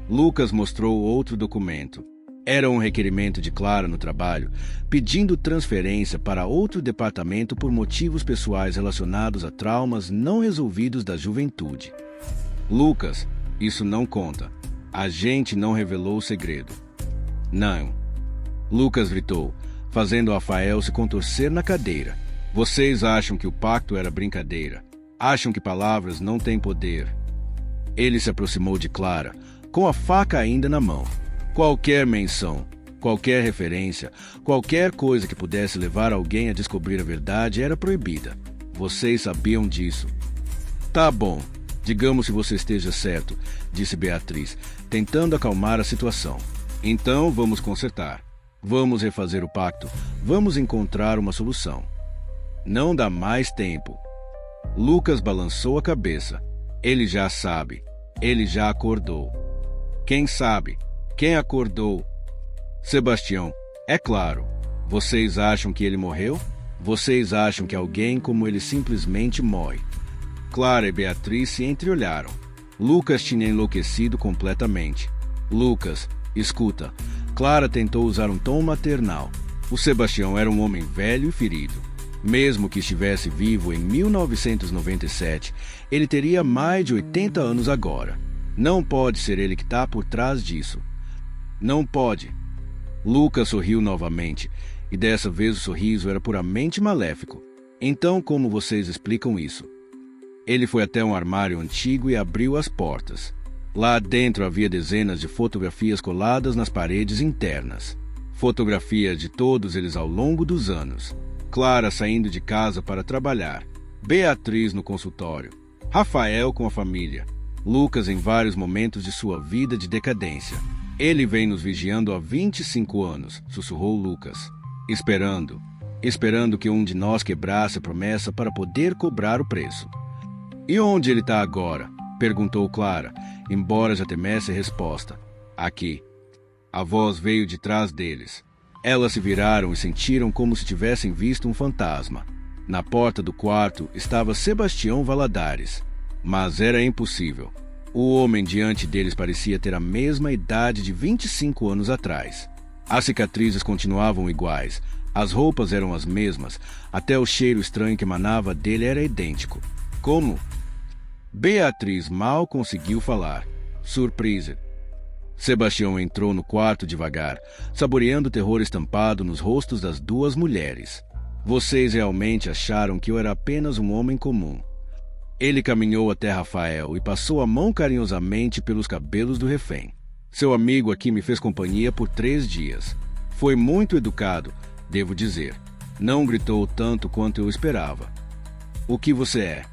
Lucas mostrou outro documento. Era um requerimento de Clara no trabalho, pedindo transferência para outro departamento por motivos pessoais relacionados a traumas não resolvidos da juventude. "Lucas, isso não conta. A gente não revelou o segredo." "Não." Lucas gritou, fazendo Rafael se contorcer na cadeira. Vocês acham que o pacto era brincadeira. Acham que palavras não têm poder. Ele se aproximou de Clara, com a faca ainda na mão. Qualquer menção, qualquer referência, qualquer coisa que pudesse levar alguém a descobrir a verdade era proibida. Vocês sabiam disso. Tá bom, digamos que você esteja certo, disse Beatriz, tentando acalmar a situação. Então vamos consertar. Vamos refazer o pacto. Vamos encontrar uma solução. Não dá mais tempo. Lucas balançou a cabeça. Ele já sabe. Ele já acordou. Quem sabe? Quem acordou? Sebastião. É claro. Vocês acham que ele morreu? Vocês acham que alguém como ele simplesmente morre? Clara e Beatriz se entreolharam. Lucas tinha enlouquecido completamente. Lucas, escuta. Clara tentou usar um tom maternal. O Sebastião era um homem velho e ferido. Mesmo que estivesse vivo em 1997, ele teria mais de 80 anos agora. Não pode ser ele que está por trás disso. Não pode. Lucas sorriu novamente, e dessa vez o sorriso era puramente maléfico. Então, como vocês explicam isso? Ele foi até um armário antigo e abriu as portas. Lá dentro havia dezenas de fotografias coladas nas paredes internas. Fotografias de todos eles ao longo dos anos. Clara saindo de casa para trabalhar. Beatriz no consultório. Rafael com a família. Lucas em vários momentos de sua vida de decadência. Ele vem nos vigiando há 25 anos, sussurrou Lucas. Esperando que um de nós quebrasse a promessa para poder cobrar o preço. E onde ele está agora? Perguntou Clara, embora já temesse a resposta. Aqui. A voz veio de trás deles. Elas se viraram e sentiram como se tivessem visto um fantasma. Na porta do quarto estava Sebastião Valadares. Mas era impossível. O homem diante deles parecia ter a mesma idade de 25 anos atrás. As cicatrizes continuavam iguais, as roupas eram as mesmas, até o cheiro estranho que emanava dele era idêntico. Como? Beatriz mal conseguiu falar. Surpresa. Sebastião entrou no quarto devagar, saboreando o terror estampado nos rostos das duas mulheres. Vocês realmente acharam que eu era apenas um homem comum. Ele caminhou até Rafael e passou a mão carinhosamente pelos cabelos do refém. Seu amigo aqui me fez companhia por 3 dias. Foi muito educado, devo dizer. Não gritou tanto quanto eu esperava. O que você é?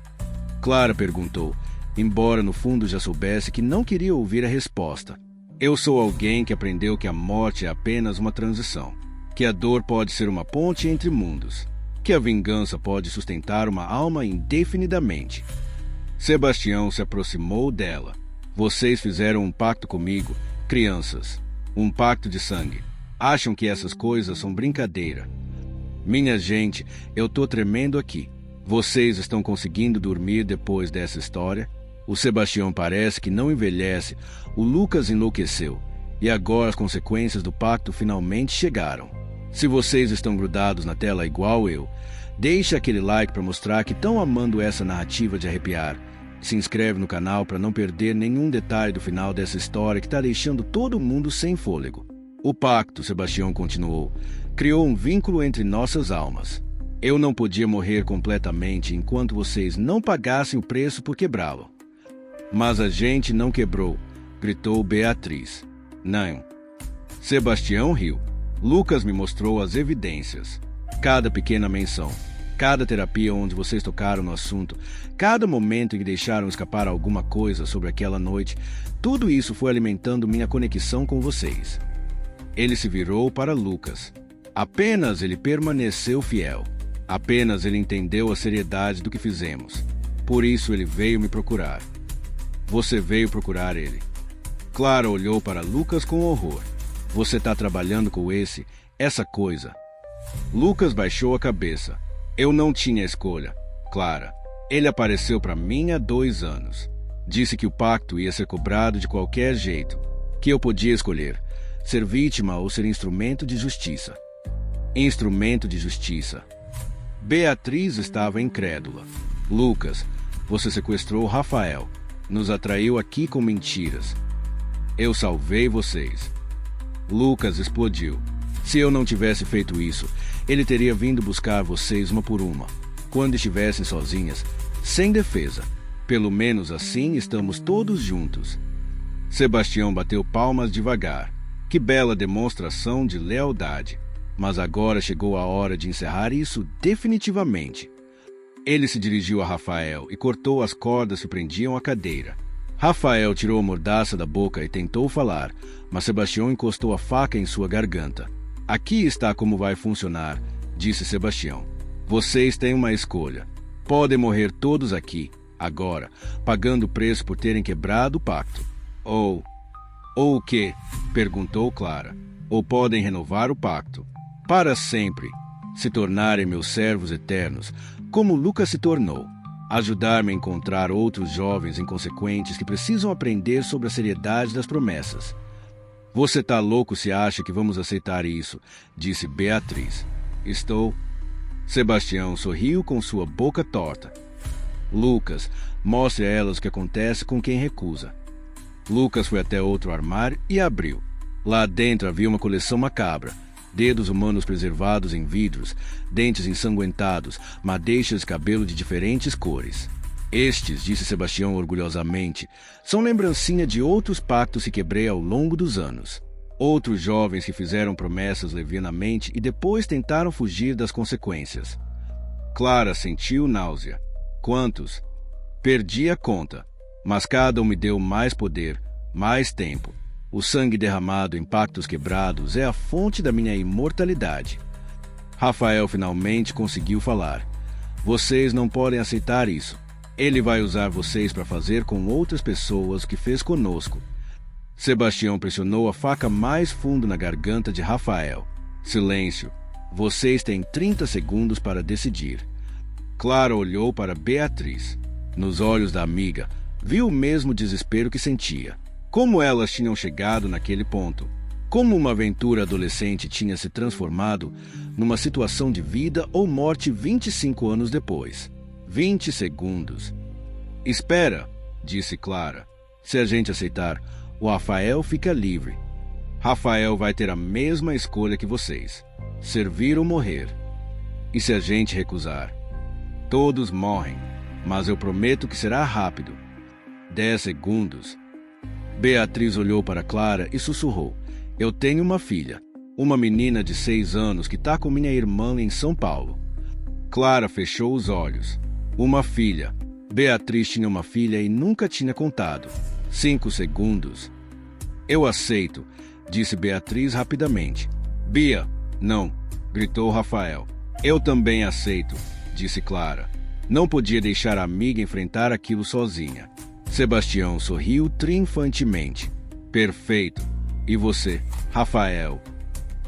Clara perguntou, embora no fundo já soubesse que não queria ouvir a resposta. Eu sou alguém que aprendeu que a morte é apenas uma transição, que a dor pode ser uma ponte entre mundos, que a vingança pode sustentar uma alma indefinidamente. Sebastião se aproximou dela. Vocês fizeram um pacto comigo, crianças. Um pacto de sangue. Acham que essas coisas são brincadeira. Minha gente, eu tô tremendo aqui. Vocês estão conseguindo dormir depois dessa história? O Sebastião parece que não envelhece. O Lucas enlouqueceu. E agora as consequências do pacto finalmente chegaram. Se vocês estão grudados na tela igual eu, deixe aquele like para mostrar que estão amando essa narrativa de arrepiar. Se inscreve no canal para não perder nenhum detalhe do final dessa história que está deixando todo mundo sem fôlego. O pacto, Sebastião continuou, criou um vínculo entre nossas almas. Eu não podia morrer completamente enquanto vocês não pagassem o preço por quebrá-lo. Mas a gente não quebrou, gritou Beatriz. Não. Sebastião riu. Lucas me mostrou as evidências. Cada pequena menção, cada terapia onde vocês tocaram no assunto, cada momento em que deixaram escapar alguma coisa sobre aquela noite, tudo isso foi alimentando minha conexão com vocês. Ele se virou para Lucas. Apenas ele permaneceu fiel. Apenas ele entendeu a seriedade do que fizemos. Por isso ele veio me procurar. Você veio procurar ele. Clara olhou para Lucas com horror. Você está trabalhando com essa coisa. Lucas baixou a cabeça. Eu não tinha escolha. Clara, ele apareceu para mim há 2 anos. Disse que o pacto ia ser cobrado de qualquer jeito. Que eu podia escolher, ser vítima ou ser instrumento de justiça. Instrumento de justiça. Beatriz estava incrédula. Lucas, você sequestrou Rafael. Nos atraiu aqui com mentiras. Eu salvei vocês. Lucas explodiu. Se eu não tivesse feito isso, ele teria vindo buscar vocês uma por uma, quando estivessem sozinhas, sem defesa. Pelo menos assim estamos todos juntos. Sebastião bateu palmas devagar. Que bela demonstração de lealdade. Mas agora chegou a hora de encerrar isso definitivamente. Ele se dirigiu a Rafael e cortou as cordas que prendiam a cadeira. Rafael tirou a mordaça da boca e tentou falar, mas Sebastião encostou a faca em sua garganta. Aqui está como vai funcionar, disse Sebastião. Vocês têm uma escolha. Podem morrer todos aqui, agora, pagando o preço por terem quebrado o pacto. Ou o quê? Perguntou Clara. Ou podem renovar o pacto. Para sempre. Se tornarem meus servos eternos, como Lucas se tornou. Ajudar-me a encontrar outros jovens inconsequentes que precisam aprender sobre a seriedade das promessas. Você tá louco se acha que vamos aceitar isso, disse Beatriz. Estou. Sebastião sorriu com sua boca torta. Lucas, mostre a elas o que acontece com quem recusa. Lucas foi até outro armário e abriu. Lá dentro havia uma coleção macabra. Dedos humanos preservados em vidros, dentes ensanguentados, madeixas de cabelo de diferentes cores. Estes, disse Sebastião orgulhosamente, são lembrancinha de outros pactos que quebrei ao longo dos anos. Outros jovens que fizeram promessas levianamente e depois tentaram fugir das consequências. Clara sentiu náusea. Quantos? Perdi a conta, mas cada um me deu mais poder, mais tempo. O sangue derramado em pactos quebrados é a fonte da minha imortalidade. Rafael finalmente conseguiu falar. Vocês não podem aceitar isso. Ele vai usar vocês para fazer com outras pessoas o que fez conosco. Sebastião pressionou a faca mais fundo na garganta de Rafael. Silêncio. Vocês têm 30 segundos para decidir. Clara olhou para Beatriz. Nos olhos da amiga, viu o mesmo desespero que sentia. Como elas tinham chegado naquele ponto. Como uma aventura adolescente tinha se transformado numa situação de vida ou morte 25 anos depois. 20 segundos. Espera, disse Clara. Se a gente aceitar, o Rafael fica livre. Rafael vai ter a mesma escolha que vocês. Servir ou morrer. E se a gente recusar? Todos morrem, mas eu prometo que será rápido. 10 segundos. Beatriz olhou para Clara e sussurrou. Eu tenho uma filha, uma menina de 6 anos que está com minha irmã em São Paulo. Clara fechou os olhos. Uma filha. Beatriz tinha uma filha e nunca tinha contado. 5 segundos. Eu aceito, disse Beatriz rapidamente. Bia, não, gritou Rafael. Eu também aceito, disse Clara. Não podia deixar a amiga enfrentar aquilo sozinha. Sebastião sorriu triunfantemente. Perfeito. E você, Rafael?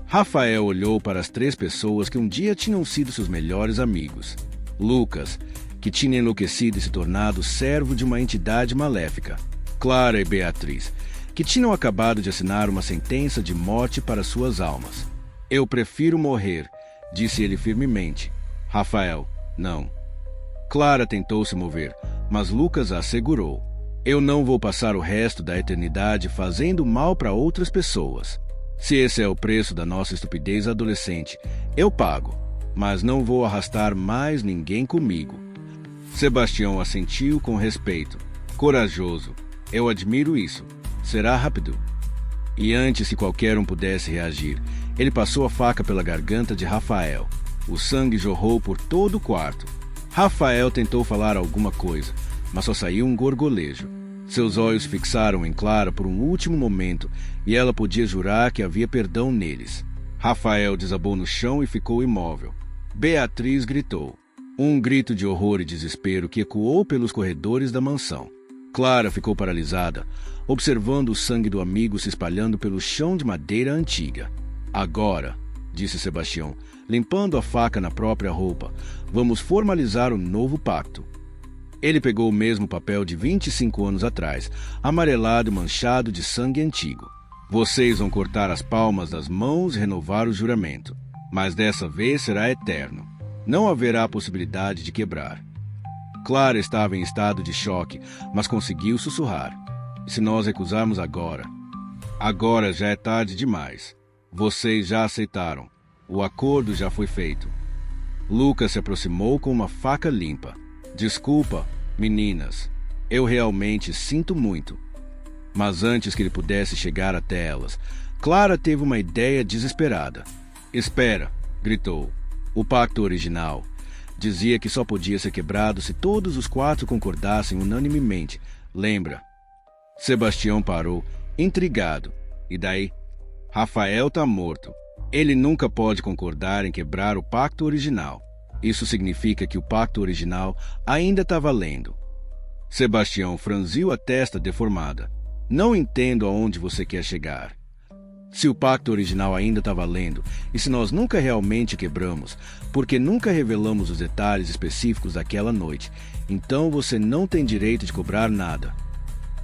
Rafael olhou para as 3 pessoas que um dia tinham sido seus melhores amigos. Lucas, que tinha enlouquecido e se tornado servo de uma entidade maléfica. Clara e Beatriz, que tinham acabado de assinar uma sentença de morte para suas almas. Eu prefiro morrer, disse ele firmemente. Rafael, não. Clara tentou se mover, mas Lucas a segurou. Eu não vou passar o resto da eternidade fazendo mal para outras pessoas. Se esse é o preço da nossa estupidez adolescente, eu pago, mas não vou arrastar mais ninguém comigo. Sebastião assentiu com respeito. Corajoso. Eu admiro isso. Será rápido. E antes que qualquer um pudesse reagir, ele passou a faca pela garganta de Rafael. O sangue jorrou por todo o quarto. Rafael tentou falar alguma coisa, mas só saiu um gorgolejo. Seus olhos fixaram em Clara por um último momento e ela podia jurar que havia perdão neles. Rafael desabou no chão e ficou imóvel. Beatriz gritou. Um grito de horror e desespero que ecoou pelos corredores da mansão. Clara ficou paralisada, observando o sangue do amigo se espalhando pelo chão de madeira antiga. Agora, disse Sebastião, limpando a faca na própria roupa, vamos formalizar o novo pacto. Ele pegou o mesmo papel de 25 anos atrás, amarelado e manchado de sangue antigo. Vocês vão cortar as palmas das mãos e renovar o juramento. Mas dessa vez será eterno. Não haverá possibilidade de quebrar. Clara estava em estado de choque, mas conseguiu sussurrar. E se nós recusarmos agora? Agora já é tarde demais. Vocês já aceitaram. O acordo já foi feito. Lucas se aproximou com uma faca limpa. Desculpa, meninas. Eu realmente sinto muito. Mas antes que ele pudesse chegar até elas, Clara teve uma ideia desesperada. Espera, gritou. O pacto original dizia que só podia ser quebrado se todos os 4 concordassem unanimemente. Lembra? Sebastião parou, intrigado. E daí? Rafael tá morto. Ele nunca pode concordar em quebrar o pacto original. Isso significa que o pacto original ainda está valendo. Sebastião franziu a testa deformada. Não entendo aonde você quer chegar. Se o pacto original ainda está valendo, e se nós nunca realmente quebramos, porque nunca revelamos os detalhes específicos daquela noite, então você não tem direito de cobrar nada.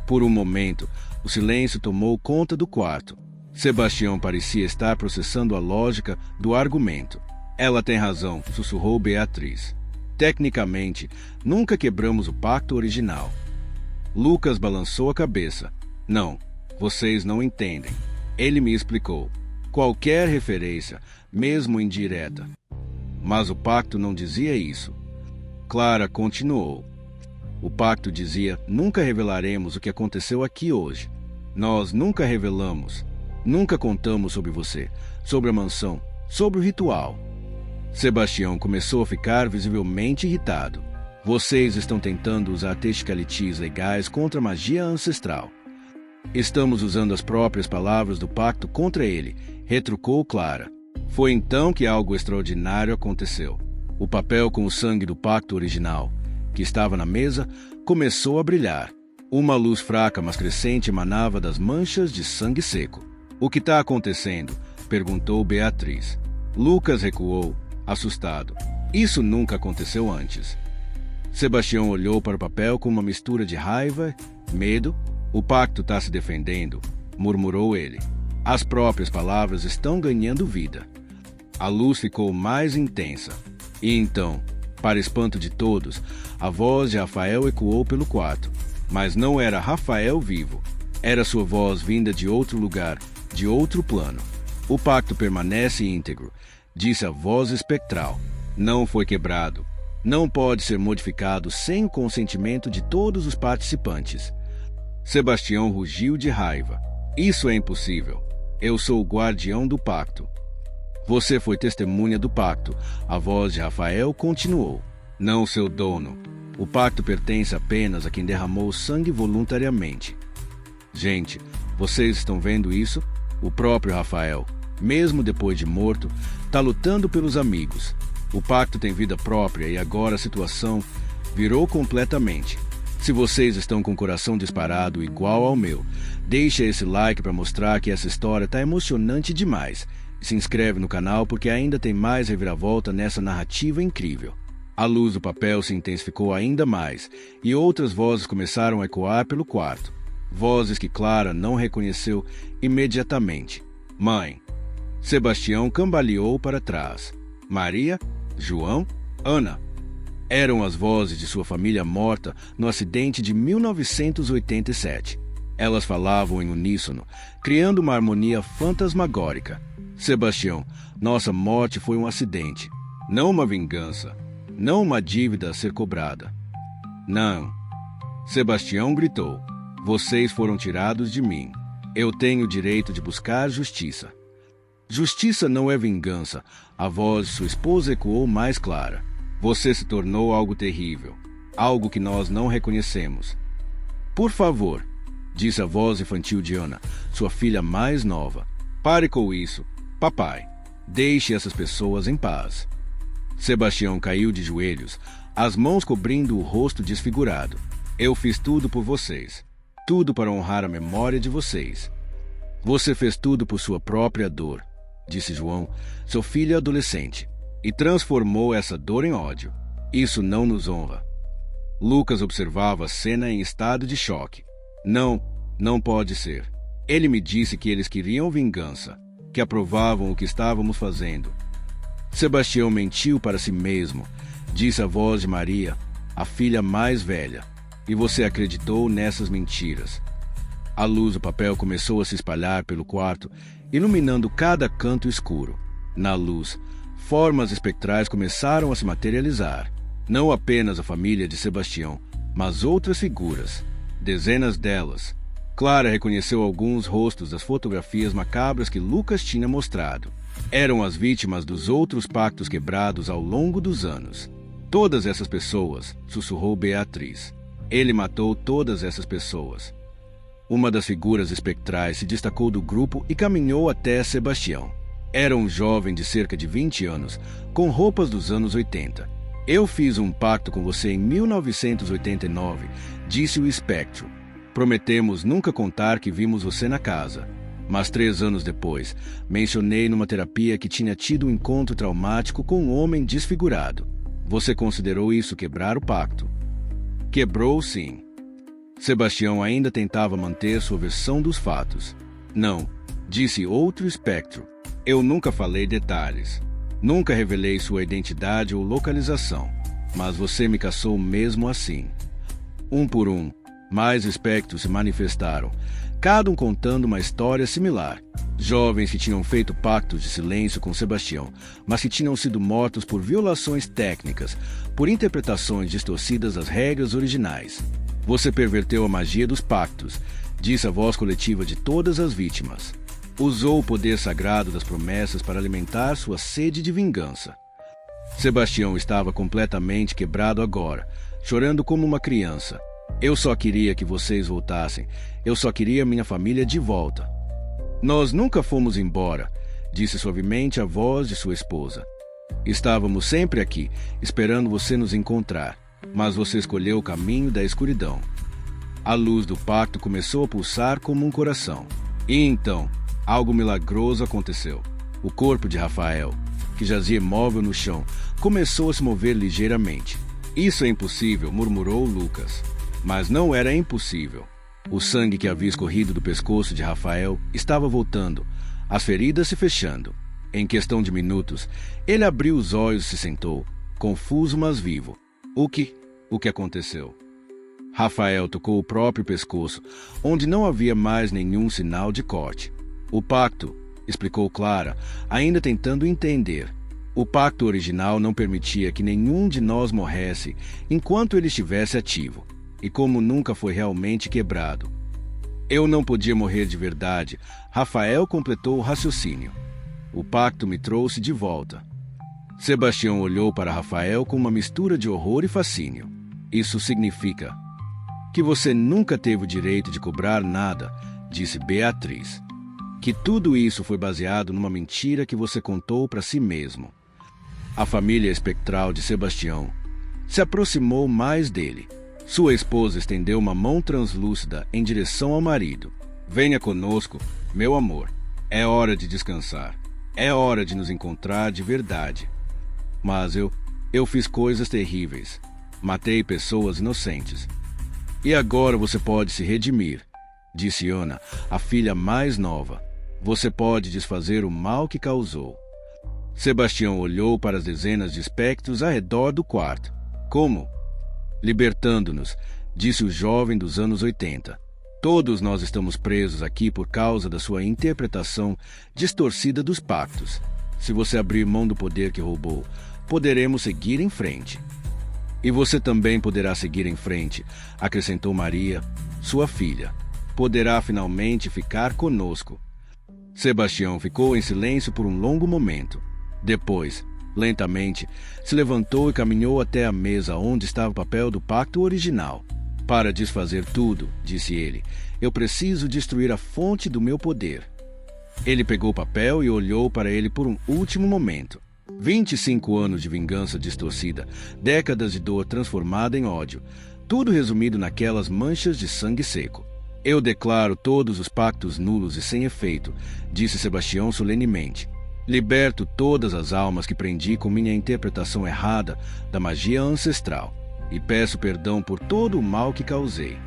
Por um momento, o silêncio tomou conta do quarto. Sebastião parecia estar processando a lógica do argumento. Ela tem razão, sussurrou Beatriz. Tecnicamente, nunca quebramos o pacto original. Lucas balançou a cabeça. Não, vocês não entendem. Ele me explicou. Qualquer referência, mesmo indireta. Mas o pacto não dizia isso. Clara continuou. O pacto dizia: nunca revelaremos o que aconteceu aqui hoje. Nós nunca revelamos. Nunca contamos sobre você, sobre a mansão, sobre o ritual. Sebastião começou a ficar visivelmente irritado. Vocês estão tentando usar technicalities legais contra a magia ancestral. Estamos usando as próprias palavras do pacto contra ele, retrucou Clara. Foi então que algo extraordinário aconteceu. O papel com o sangue do pacto original, que estava na mesa, começou a brilhar. Uma luz fraca, mas crescente, emanava das manchas de sangue seco. O que está acontecendo? Perguntou Beatriz. Lucas recuou, assustado. Isso nunca aconteceu antes. Sebastião olhou para o papel com uma mistura de raiva, medo. O pacto está se defendendo, murmurou ele. As próprias palavras estão ganhando vida. A luz ficou mais intensa. E então, para espanto de todos, a voz de Rafael ecoou pelo quarto. Mas não era Rafael vivo. Era sua voz vinda de outro lugar, de outro plano. O pacto permanece íntegro, disse a voz espectral. Não foi quebrado. Não pode ser modificado sem o consentimento de todos os participantes. Sebastião rugiu de raiva. Isso é impossível. Eu sou o guardião do pacto. Você foi testemunha do pacto. A voz de Rafael continuou. Não seu dono. O pacto pertence apenas a quem derramou sangue voluntariamente. Gente, vocês estão vendo isso? O próprio Rafael, mesmo depois de morto, está lutando pelos amigos. O pacto tem vida própria e agora a situação virou completamente. Se vocês estão com o coração disparado igual ao meu, deixa esse like para mostrar que essa história está emocionante demais. E se inscreve no canal porque ainda tem mais reviravolta nessa narrativa incrível. A luz do papel se intensificou ainda mais e outras vozes começaram a ecoar pelo quarto. Vozes que Clara não reconheceu imediatamente. Mãe. Sebastião cambaleou para trás. Maria, João, Ana. Eram as vozes de sua família morta no acidente de 1987. Elas falavam em uníssono, criando uma harmonia fantasmagórica. Sebastião, nossa morte foi um acidente, não uma vingança, não uma dívida a ser cobrada. Não. Sebastião gritou. Vocês foram tirados de mim. Eu tenho o direito de buscar justiça. Justiça não é vingança. A voz de sua esposa ecoou mais clara. Você se tornou algo terrível. Algo que nós não reconhecemos. Por favor, disse a voz infantil de Ana, sua filha mais nova. Pare com isso. Papai, deixe essas pessoas em paz. Sebastião caiu de joelhos, as mãos cobrindo o rosto desfigurado. Eu fiz tudo por vocês. Tudo para honrar a memória de vocês. Você fez tudo por sua própria dor, disse João, seu filho adolescente, e transformou essa dor em ódio. Isso não nos honra. Lucas observava a cena em estado de choque. Não pode ser. Ele me disse que eles queriam vingança, que aprovavam o que estávamos fazendo. Sebastião mentiu para si mesmo, disse a voz de Maria, a filha mais velha. E você acreditou nessas mentiras. A luz do papel começou a se espalhar pelo quarto iluminando cada canto escuro. Na luz, formas espectrais começaram a se materializar. Não apenas a família de Sebastião, mas outras figuras. Dezenas delas. Clara reconheceu alguns rostos das fotografias macabras que Lucas tinha mostrado. Eram as vítimas dos outros pactos quebrados ao longo dos anos. Todas essas pessoas, sussurrou Beatriz. Ele matou todas essas pessoas. Uma das figuras espectrais se destacou do grupo e caminhou até Sebastião. Era um jovem de cerca de 20 anos, com roupas dos anos 80. Eu fiz um pacto com você em 1989, disse o espectro. Prometemos nunca contar que vimos você na casa. Mas 3 anos depois, mencionei numa terapia que tinha tido um encontro traumático com um homem desfigurado. Você considerou isso quebrar o pacto? Quebrou, sim. Sebastião ainda tentava manter sua versão dos fatos. Não, disse outro espectro. Eu nunca falei detalhes. Nunca revelei sua identidade ou localização. Mas você me caçou mesmo assim. Um por um, mais espectros se manifestaram, cada um contando uma história similar. Jovens que tinham feito pactos de silêncio com Sebastião, mas que tinham sido mortos por violações técnicas, por interpretações distorcidas das regras originais. Você perverteu a magia dos pactos, disse a voz coletiva de todas as vítimas. Usou o poder sagrado das promessas para alimentar sua sede de vingança. Sebastião estava completamente quebrado agora, chorando como uma criança. Eu só queria que vocês voltassem. Eu só queria minha família de volta. Nós nunca fomos embora, disse suavemente a voz de sua esposa. Estávamos sempre aqui, esperando você nos encontrar, mas você escolheu o caminho da escuridão. A luz do pacto começou a pulsar como um coração. E então, algo milagroso aconteceu. O corpo de Rafael, que jazia imóvel no chão, começou a se mover ligeiramente. Isso é impossível, murmurou Lucas. Mas não era impossível. O sangue que havia escorrido do pescoço de Rafael estava voltando, as feridas se fechando. Em questão de minutos, ele abriu os olhos e se sentou, confuso mas vivo. O que aconteceu? Rafael tocou o próprio pescoço, onde não havia mais nenhum sinal de corte. O pacto, explicou Clara, ainda tentando entender. O pacto original não permitia que nenhum de nós morresse enquanto ele estivesse ativo. E como nunca foi realmente quebrado. Eu não podia morrer de verdade. Rafael completou o raciocínio. O pacto me trouxe de volta. Sebastião olhou para Rafael com uma mistura de horror e fascínio. Isso significa que você nunca teve o direito de cobrar nada, disse Beatriz. Que tudo isso foi baseado numa mentira que você contou para si mesmo. A família espectral de Sebastião se aproximou mais dele. Sua esposa estendeu uma mão translúcida em direção ao marido. Venha conosco, meu amor. É hora de descansar. É hora de nos encontrar de verdade. Mas eu fiz coisas terríveis. Matei pessoas inocentes. E agora você pode se redimir, disse Ana, a filha mais nova. Você pode desfazer o mal que causou. Sebastião olhou para as dezenas de espectros ao redor do quarto. Como? Libertando-nos, disse o jovem dos anos 80. Todos nós estamos presos aqui por causa da sua interpretação distorcida dos pactos. Se você abrir mão do poder que roubou, poderemos seguir em frente. E você também poderá seguir em frente, acrescentou Maria, sua filha. Poderá finalmente ficar conosco. Sebastião ficou em silêncio por um longo momento. Depois, lentamente, se levantou e caminhou até a mesa onde estava o papel do pacto original. Para desfazer tudo, disse ele, eu preciso destruir a fonte do meu poder. Ele pegou o papel e olhou para ele por um último momento. 25 anos de vingança distorcida, décadas de dor transformada em ódio, tudo resumido naquelas manchas de sangue seco. Eu declaro todos os pactos nulos e sem efeito, disse Sebastião solenemente. Liberto todas as almas que prendi com minha interpretação errada da magia ancestral e peço perdão por todo o mal que causei.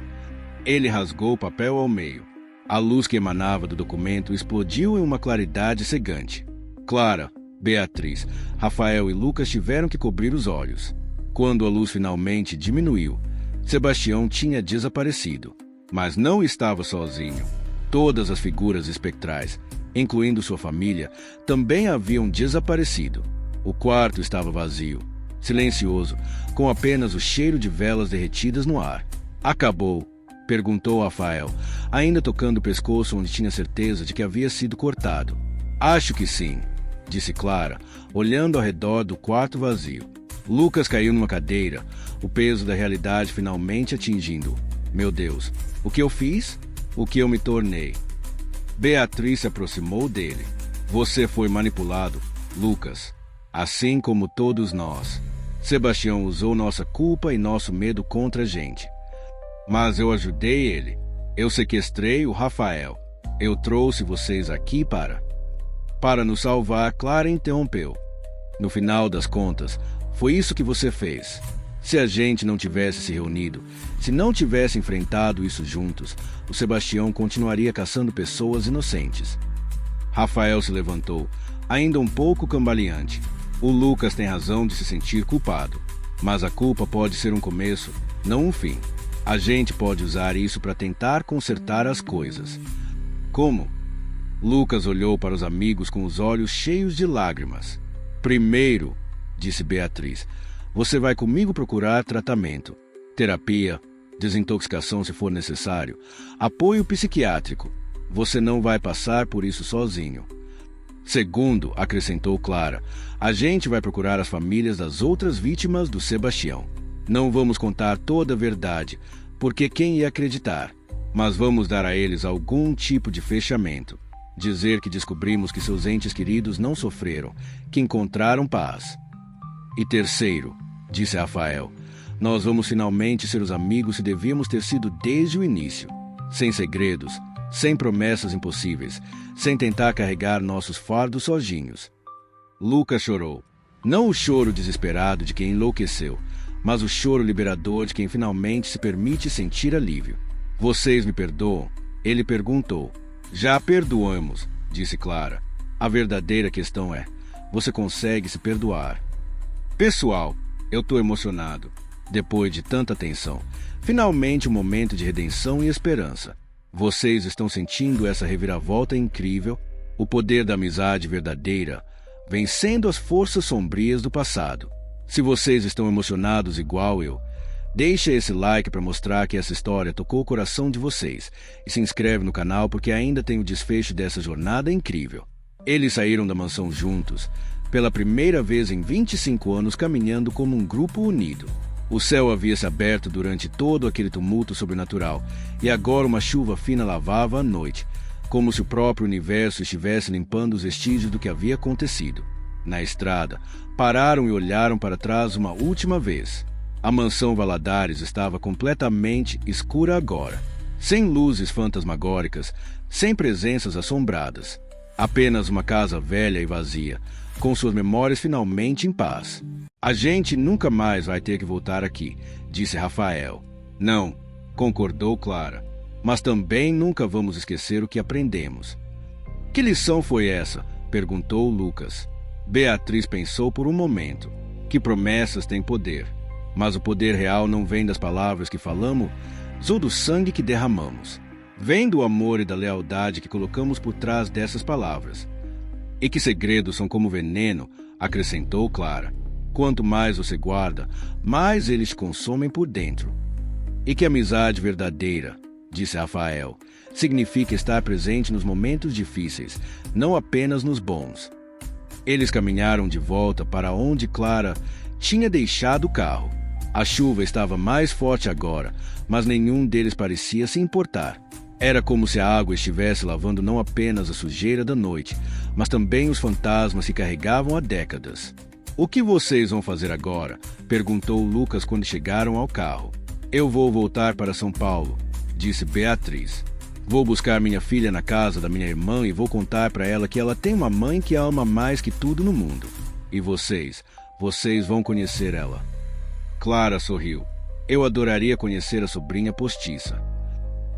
Ele rasgou o papel ao meio. A luz que emanava do documento explodiu em uma claridade cegante. Clara, Beatriz, Rafael e Lucas tiveram que cobrir os olhos. Quando a luz finalmente diminuiu, Sebastião tinha desaparecido. Mas não estava sozinho. Todas as figuras espectrais, incluindo sua família, também haviam desaparecido. O quarto estava vazio, silencioso, com apenas o cheiro de velas derretidas no ar. Acabou? Perguntou Rafael, ainda tocando o pescoço onde tinha certeza de que havia sido cortado. Acho que sim, disse Clara, olhando ao redor do quarto vazio. Lucas caiu numa cadeira, o peso da realidade finalmente atingindo-o. Meu Deus, o que eu fiz? O que eu me tornei? Beatriz se aproximou dele. Você foi manipulado, Lucas, assim como todos nós. Sebastião usou nossa culpa e nosso medo contra a gente. Mas eu ajudei ele. Eu sequestrei o Rafael. Eu trouxe vocês aqui para nos salvar, Clara interrompeu. No final das contas, foi isso que você fez. Se a gente não tivesse se reunido, se não tivesse enfrentado isso juntos, o Sebastião continuaria caçando pessoas inocentes. Rafael se levantou, ainda um pouco cambaleante. O Lucas tem razão de se sentir culpado, mas a culpa pode ser um começo, não um fim. A gente pode usar isso para tentar consertar as coisas. Como? Lucas olhou para os amigos com os olhos cheios de lágrimas. Primeiro, disse Beatriz, você vai comigo procurar tratamento, terapia, desintoxicação se for necessário, apoio psiquiátrico. Você não vai passar por isso sozinho. Segundo, acrescentou Clara, a gente vai procurar as famílias das outras vítimas do Sebastião. Não vamos contar toda a verdade, porque quem ia acreditar? Mas vamos dar a eles algum tipo de fechamento. Dizer que descobrimos que seus entes queridos não sofreram, que encontraram paz. E terceiro, disse Rafael, nós vamos finalmente ser os amigos que devíamos ter sido desde o início. Sem segredos, sem promessas impossíveis, sem tentar carregar nossos fardos sozinhos. Lucas chorou. Não o choro desesperado de quem enlouqueceu, mas o choro liberador de quem finalmente se permite sentir alívio. Vocês me perdoam? Ele perguntou. Já perdoamos, disse Clara. A verdadeira questão é, você consegue se perdoar? Pessoal, eu tô emocionado. Depois de tanta tensão, finalmente um momento de redenção e esperança. Vocês estão sentindo essa reviravolta incrível? O poder da amizade verdadeira, vencendo as forças sombrias do passado. Se vocês estão emocionados igual eu, deixa esse like para mostrar que essa história tocou o coração de vocês e se inscreve no canal porque ainda tem o desfecho dessa jornada incrível. Eles saíram da mansão juntos, pela primeira vez em 25 anos caminhando como um grupo unido. O céu havia se aberto durante todo aquele tumulto sobrenatural e agora uma chuva fina lavava a noite, como se o próprio universo estivesse limpando os vestígios do que havia acontecido. Na estrada, pararam e olharam para trás uma última vez. A mansão Valadares estava completamente escura agora, sem luzes fantasmagóricas, sem presenças assombradas. Apenas uma casa velha e vazia, com suas memórias finalmente em paz. A gente nunca mais vai ter que voltar aqui, disse Rafael. Não, concordou Clara, mas também nunca vamos esquecer o que aprendemos. Que lição foi essa? Perguntou Lucas. Beatriz pensou por um momento. Que promessas têm poder. Mas o poder real não vem das palavras que falamos ou do sangue que derramamos. Vem do amor e da lealdade que colocamos por trás dessas palavras. E que segredos são como veneno, acrescentou Clara. Quanto mais você guarda, mais eles te consomem por dentro. E que amizade verdadeira, disse Rafael, significa estar presente nos momentos difíceis, não apenas nos bons. Eles caminharam de volta para onde Clara tinha deixado o carro. A chuva estava mais forte agora, mas nenhum deles parecia se importar. Era como se a água estivesse lavando não apenas a sujeira da noite, mas também os fantasmas que carregavam há décadas. O que vocês vão fazer agora? Perguntou Lucas quando chegaram ao carro. Eu vou voltar para São Paulo, disse Beatriz. Vou buscar minha filha na casa da minha irmã e vou contar para ela que ela tem uma mãe que a ama mais que tudo no mundo. E vocês vão conhecer ela. Clara sorriu. Eu adoraria conhecer a sobrinha postiça.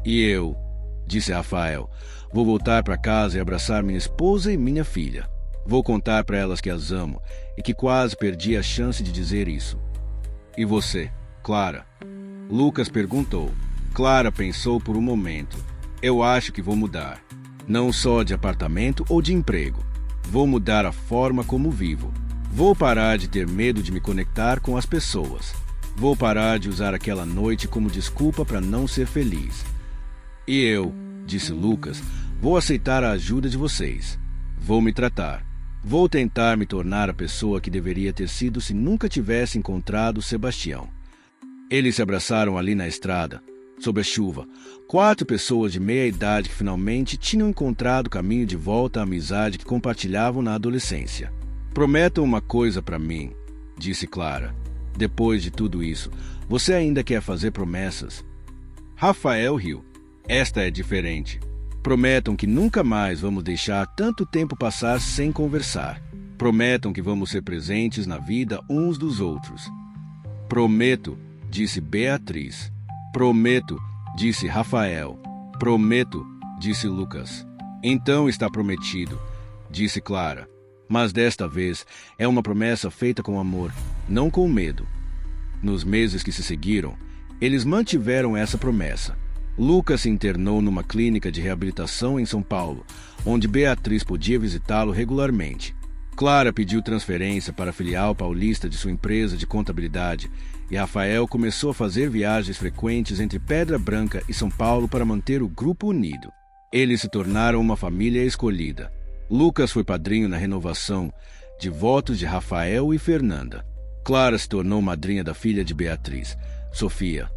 E eu, disse Rafael, vou voltar para casa e abraçar minha esposa e minha filha. Vou contar para elas que as amo e que quase perdi a chance de dizer isso. E você, Clara? Lucas perguntou. Clara pensou por um momento. Eu acho que vou mudar. Não só de apartamento ou de emprego. Vou mudar a forma como vivo. Vou parar de ter medo de me conectar com as pessoas. Vou parar de usar aquela noite como desculpa para não ser feliz. E eu, disse Lucas, vou aceitar a ajuda de vocês. Vou me tratar. Vou tentar me tornar a pessoa que deveria ter sido se nunca tivesse encontrado Sebastião. Eles se abraçaram ali na estrada, sob a chuva. 4 pessoas de meia idade que finalmente tinham encontrado o caminho de volta à amizade que compartilhavam na adolescência. Prometam uma coisa para mim, disse Clara. Depois de tudo isso, você ainda quer fazer promessas? Rafael riu. Esta é diferente. Prometam que nunca mais vamos deixar tanto tempo passar sem conversar. Prometam que vamos ser presentes na vida uns dos outros. Prometo, disse Beatriz. Prometo, disse Rafael. Prometo, disse Lucas. Então está prometido, disse Clara. Mas desta vez é uma promessa feita com amor, não com medo. Nos meses que se seguiram, eles mantiveram essa promessa. Lucas se internou numa clínica de reabilitação em São Paulo, onde Beatriz podia visitá-lo regularmente. Clara pediu transferência para a filial paulista de sua empresa de contabilidade e Rafael começou a fazer viagens frequentes entre Pedra Branca e São Paulo para manter o grupo unido. Eles se tornaram uma família escolhida. Lucas foi padrinho na renovação de votos de Rafael e Fernanda. Clara se tornou madrinha da filha de Beatriz, Sofia,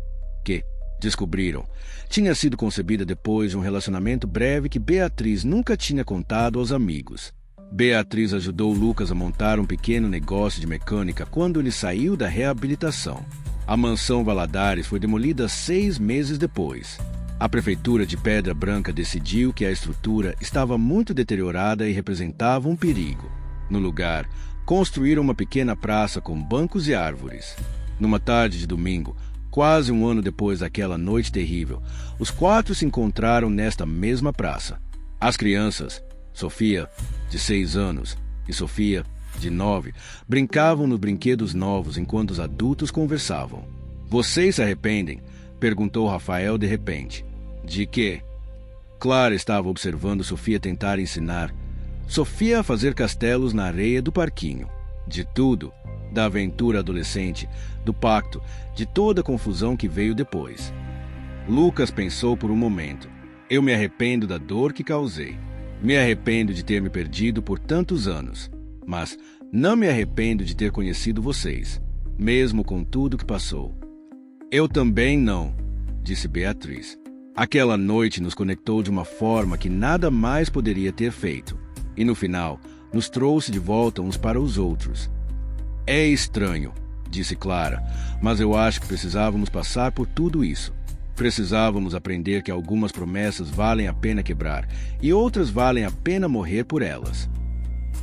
que, descobriram, tinha sido concebida depois de um relacionamento breve que Beatriz nunca tinha contado aos amigos. Beatriz ajudou Lucas a montar um pequeno negócio de mecânica quando ele saiu da reabilitação. A mansão Valadares foi demolida 6 meses depois. A prefeitura de Pedra Branca decidiu que a estrutura estava muito deteriorada e representava um perigo. No lugar, construíram uma pequena praça com bancos e árvores. Numa tarde de domingo, quase um ano depois daquela noite terrível, os 4 se encontraram nesta mesma praça. As crianças, Sofia, de 6 anos, e Sofia, de 9, brincavam nos brinquedos novos enquanto os adultos conversavam. Vocês se arrependem? Perguntou Rafael de repente. De quê? Clara estava observando Sofia tentar ensinar Sofia a fazer castelos na areia do parquinho. De tudo, da aventura adolescente, do pacto, de toda a confusão que veio depois. Lucas pensou por um momento. Eu me arrependo da dor que causei. Me arrependo de ter me perdido por tantos anos. Mas não me arrependo de ter conhecido vocês, mesmo com tudo que passou. Eu também não, disse Beatriz. Aquela noite nos conectou de uma forma que nada mais poderia ter feito. E no final, nos trouxe de volta uns para os outros. É estranho, disse Clara, mas eu acho que precisávamos passar por tudo isso. Precisávamos aprender que algumas promessas valem a pena quebrar e outras valem a pena morrer por elas.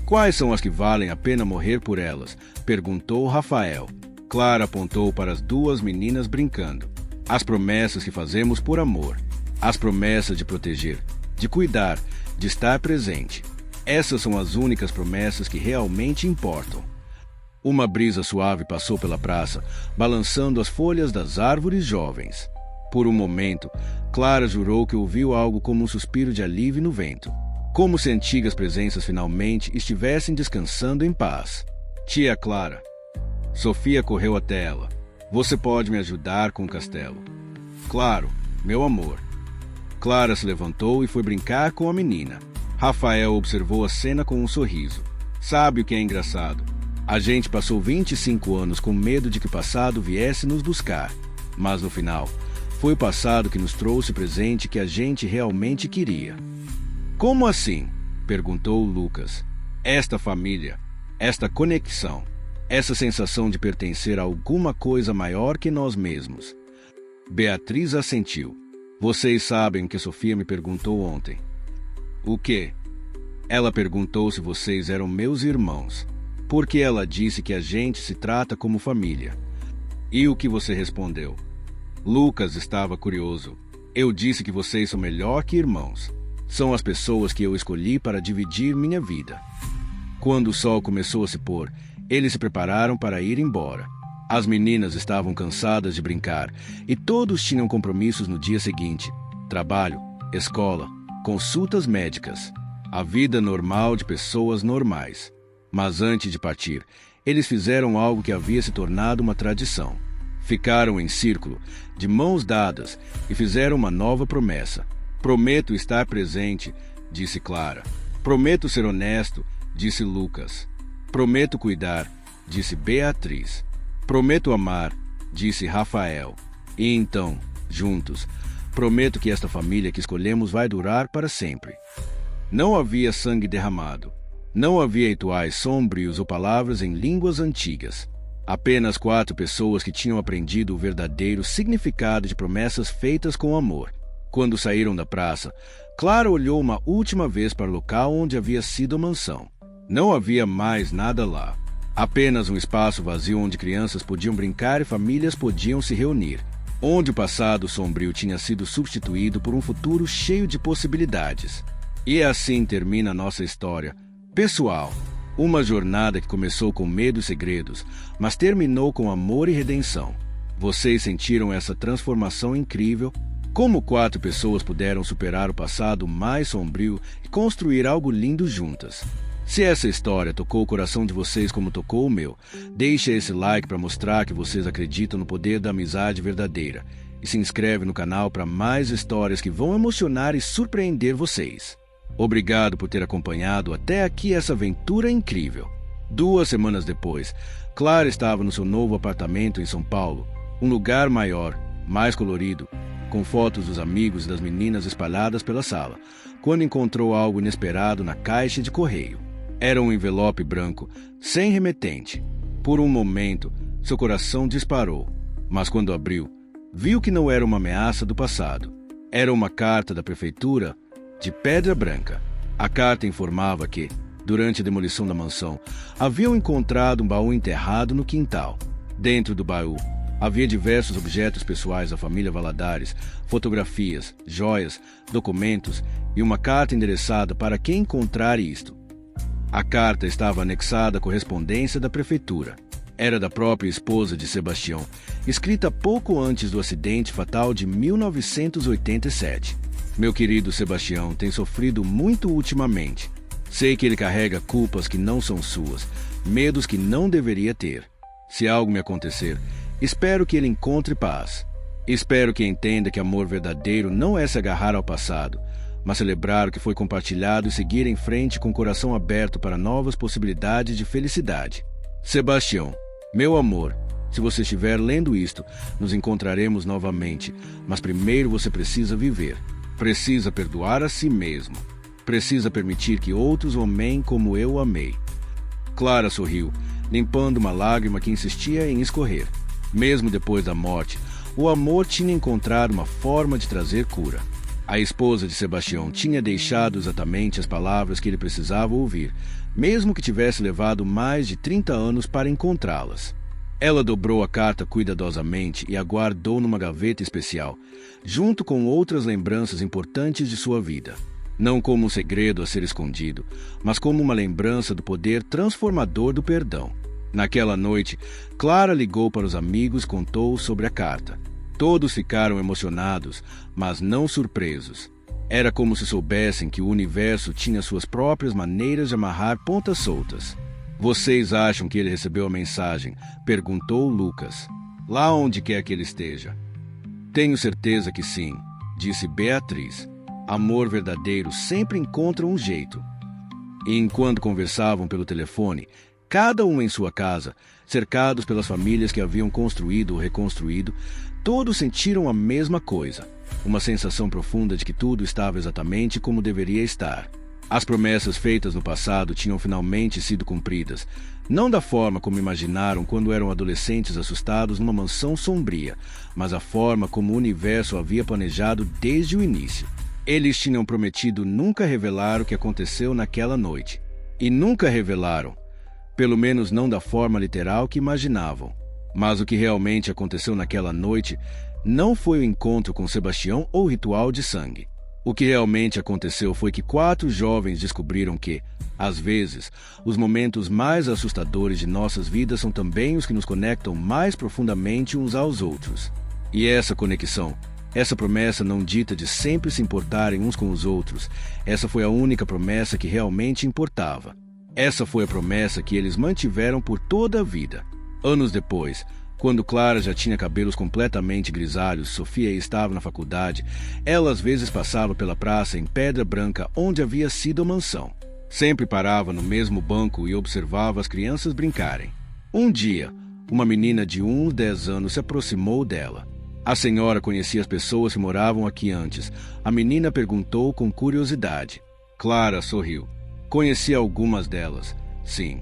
Quais são as que valem a pena morrer por elas? Perguntou Rafael. Clara apontou para as 2 meninas brincando. As promessas que fazemos por amor. As promessas de proteger, de cuidar, de estar presente. Essas são as únicas promessas que realmente importam. Uma brisa suave passou pela praça, balançando as folhas das árvores jovens. Por um momento, Clara jurou que ouviu algo como um suspiro de alívio no vento. Como se antigas presenças finalmente estivessem descansando em paz. Tia Clara. Sofia correu até ela. Você pode me ajudar com o castelo? Claro, meu amor. Clara se levantou e foi brincar com a menina. Rafael observou a cena com um sorriso. Sabe o que é engraçado? A gente passou 25 anos com medo de que o passado viesse nos buscar. Mas no final, foi o passado que nos trouxe o presente que a gente realmente queria. Como assim? Perguntou Lucas. Esta família, esta conexão. Essa sensação de pertencer a alguma coisa maior que nós mesmos. Beatriz assentiu. Vocês sabem o que Sofia me perguntou ontem. O quê? Ela perguntou se vocês eram meus irmãos, porque ela disse que a gente se trata como família. E o que você respondeu? Lucas estava curioso. Eu disse que vocês são melhor que irmãos. São as pessoas que eu escolhi para dividir minha vida. Quando o sol começou a se pôr, eles se prepararam para ir embora. As meninas estavam cansadas de brincar e todos tinham compromissos no dia seguinte: trabalho, escola, consultas médicas, a vida normal de pessoas normais. Mas antes de partir, eles fizeram algo que havia se tornado uma tradição. Ficaram em círculo, de mãos dadas, e fizeram uma nova promessa. Prometo estar presente, disse Clara. Prometo ser honesto, disse Lucas. Prometo cuidar, disse Beatriz. Prometo amar, disse Rafael. E então, juntos, prometo que esta família que escolhemos vai durar para sempre. Não havia sangue derramado. Não havia rituais sombrios ou palavras em línguas antigas. Apenas 4 pessoas que tinham aprendido o verdadeiro significado de promessas feitas com amor. Quando saíram da praça, Clara olhou uma última vez para o local onde havia sido a mansão. Não havia mais nada lá. Apenas um espaço vazio onde crianças podiam brincar e famílias podiam se reunir. Onde o passado sombrio tinha sido substituído por um futuro cheio de possibilidades. E assim termina a nossa história. Pessoal, uma jornada que começou com medo e segredos, mas terminou com amor e redenção. Vocês sentiram essa transformação incrível? Como 4 pessoas puderam superar o passado mais sombrio e construir algo lindo juntas? Se essa história tocou o coração de vocês como tocou o meu, deixe esse like para mostrar que vocês acreditam no poder da amizade verdadeira. E se inscreve no canal para mais histórias que vão emocionar e surpreender vocês. Obrigado por ter acompanhado até aqui essa aventura incrível. 2 semanas depois, Clara estava no seu novo apartamento em São Paulo, um lugar maior, mais colorido, com fotos dos amigos e das meninas espalhadas pela sala, quando encontrou algo inesperado na caixa de correio. Era um envelope branco, sem remetente. Por um momento, seu coração disparou, mas quando abriu, viu que não era uma ameaça do passado. Era uma carta da prefeitura de Pedra Branca. A carta informava que, durante a demolição da mansão, haviam encontrado um baú enterrado no quintal. Dentro do baú, havia diversos objetos pessoais da família Valadares, fotografias, joias, documentos e uma carta endereçada para quem encontrar isto. A carta estava anexada à correspondência da prefeitura. Era da própria esposa de Sebastião, escrita pouco antes do acidente fatal de 1987. Meu querido Sebastião tem sofrido muito ultimamente. Sei que ele carrega culpas que não são suas, medos que não deveria ter. Se algo me acontecer, espero que ele encontre paz. Espero que entenda que amor verdadeiro não é se agarrar ao passado, mas celebrar o que foi compartilhado e seguir em frente com o coração aberto para novas possibilidades de felicidade. Sebastião, meu amor, se você estiver lendo isto, nos encontraremos novamente, mas primeiro você precisa viver. Precisa perdoar a si mesmo. Precisa permitir que outros o amem como eu o amei. Clara sorriu, limpando uma lágrima que insistia em escorrer. Mesmo depois da morte, o amor tinha encontrado uma forma de trazer cura. A esposa de Sebastião tinha deixado exatamente as palavras que ele precisava ouvir, mesmo que tivesse levado mais de 30 anos para encontrá-las. Ela dobrou a carta cuidadosamente e a guardou numa gaveta especial, junto com outras lembranças importantes de sua vida. Não como um segredo a ser escondido, mas como uma lembrança do poder transformador do perdão. Naquela noite, Clara ligou para os amigos e contou sobre a carta. Todos ficaram emocionados, mas não surpresos. Era como se soubessem que o universo tinha suas próprias maneiras de amarrar pontas soltas. Vocês acham que ele recebeu a mensagem? Perguntou Lucas. Lá onde quer que ele esteja. Tenho certeza que sim, disse Beatriz. Amor verdadeiro sempre encontra um jeito. E enquanto conversavam pelo telefone, cada um em sua casa, cercados pelas famílias que haviam construído ou reconstruído, todos sentiram a mesma coisa. Uma sensação profunda de que tudo estava exatamente como deveria estar. As promessas feitas no passado tinham finalmente sido cumpridas, não da forma como imaginaram quando eram adolescentes assustados numa mansão sombria, mas a forma como o universo havia planejado desde o início. Eles tinham prometido nunca revelar o que aconteceu naquela noite. E nunca revelaram, pelo menos não da forma literal que imaginavam. Mas o que realmente aconteceu naquela noite não foi o encontro com Sebastião ou o ritual de sangue. O que realmente aconteceu foi que 4 jovens descobriram que, às vezes, os momentos mais assustadores de nossas vidas são também os que nos conectam mais profundamente uns aos outros. E essa conexão Essa promessa não dita de sempre se importarem uns com os outros, essa foi a única promessa que realmente importava. Essa foi a promessa que eles mantiveram por toda a vida. Anos depois, quando Clara já tinha cabelos completamente grisalhos, Sofia estava na faculdade, ela às vezes passava pela praça em Pedra Branca onde havia sido a mansão. Sempre parava no mesmo banco e observava as crianças brincarem. Um dia, uma menina de uns 10 anos se aproximou dela. A senhora conhecia as pessoas que moravam aqui antes. A menina perguntou com curiosidade. Clara sorriu. Conhecia algumas delas, sim.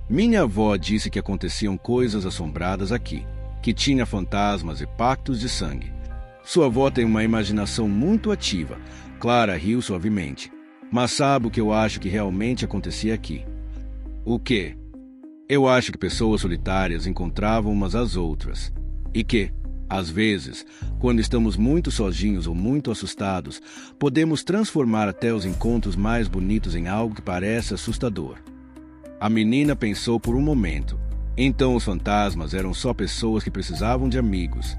Minha avó disse que aconteciam coisas assombradas aqui, que tinha fantasmas e pactos de sangue. Sua avó tem uma imaginação muito ativa. Clara riu suavemente. Mas sabe o que eu acho que realmente acontecia aqui? O quê? Eu acho que pessoas solitárias encontravam umas às outras. E que, às vezes, quando estamos muito sozinhos ou muito assustados, podemos transformar até os encontros mais bonitos em algo que parece assustador. A menina pensou por um momento. Então os fantasmas eram só pessoas que precisavam de amigos.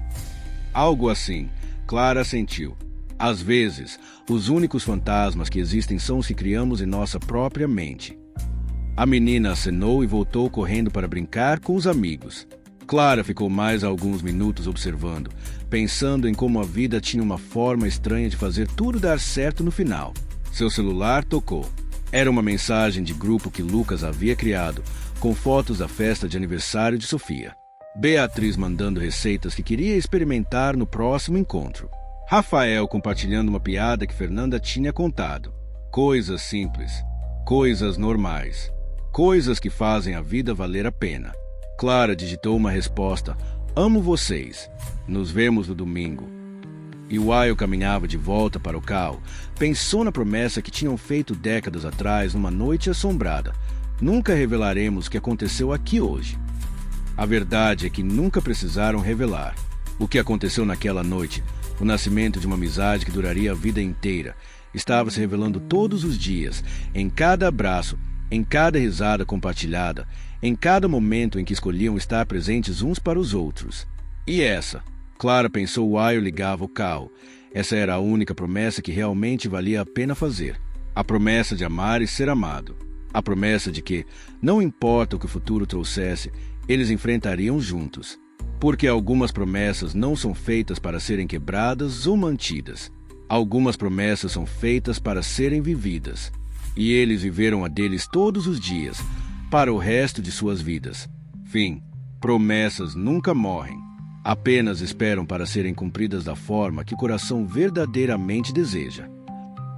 Algo assim, Clara sentiu. Às vezes, os únicos fantasmas que existem são os que criamos em nossa própria mente. A menina acenou e voltou correndo para brincar com os amigos. Clara ficou mais alguns minutos observando, pensando em como a vida tinha uma forma estranha de fazer tudo dar certo no final. Seu celular tocou. Era uma mensagem de grupo que Lucas havia criado, com fotos da festa de aniversário de Sofia. Beatriz mandando receitas que queria experimentar no próximo encontro. Rafael compartilhando uma piada que Fernanda tinha contado. Coisas simples, coisas normais, coisas que fazem a vida valer a pena. Clara digitou uma resposta: amo vocês, nos vemos no domingo. E Weil caminhava de volta para o carro. Pensou na promessa que tinham feito décadas atrás numa noite assombrada. Nunca revelaremos o que aconteceu aqui hoje. A verdade é que nunca precisaram revelar. O que aconteceu naquela noite, o nascimento de uma amizade que duraria a vida inteira, estava se revelando todos os dias, em cada abraço, em cada risada compartilhada, em cada momento em que escolhiam estar presentes uns para os outros. E essa? Clara pensou. Weil ligava o carro. Essa era a única promessa que realmente valia a pena fazer. A promessa de amar e ser amado. A promessa de que, não importa o que o futuro trouxesse, eles enfrentariam juntos. Porque algumas promessas não são feitas para serem quebradas ou mantidas. Algumas promessas são feitas para serem vividas. E eles viveram a deles todos os dias, para o resto de suas vidas. Fim. Promessas nunca morrem. Apenas esperam para serem cumpridas da forma que o coração verdadeiramente deseja.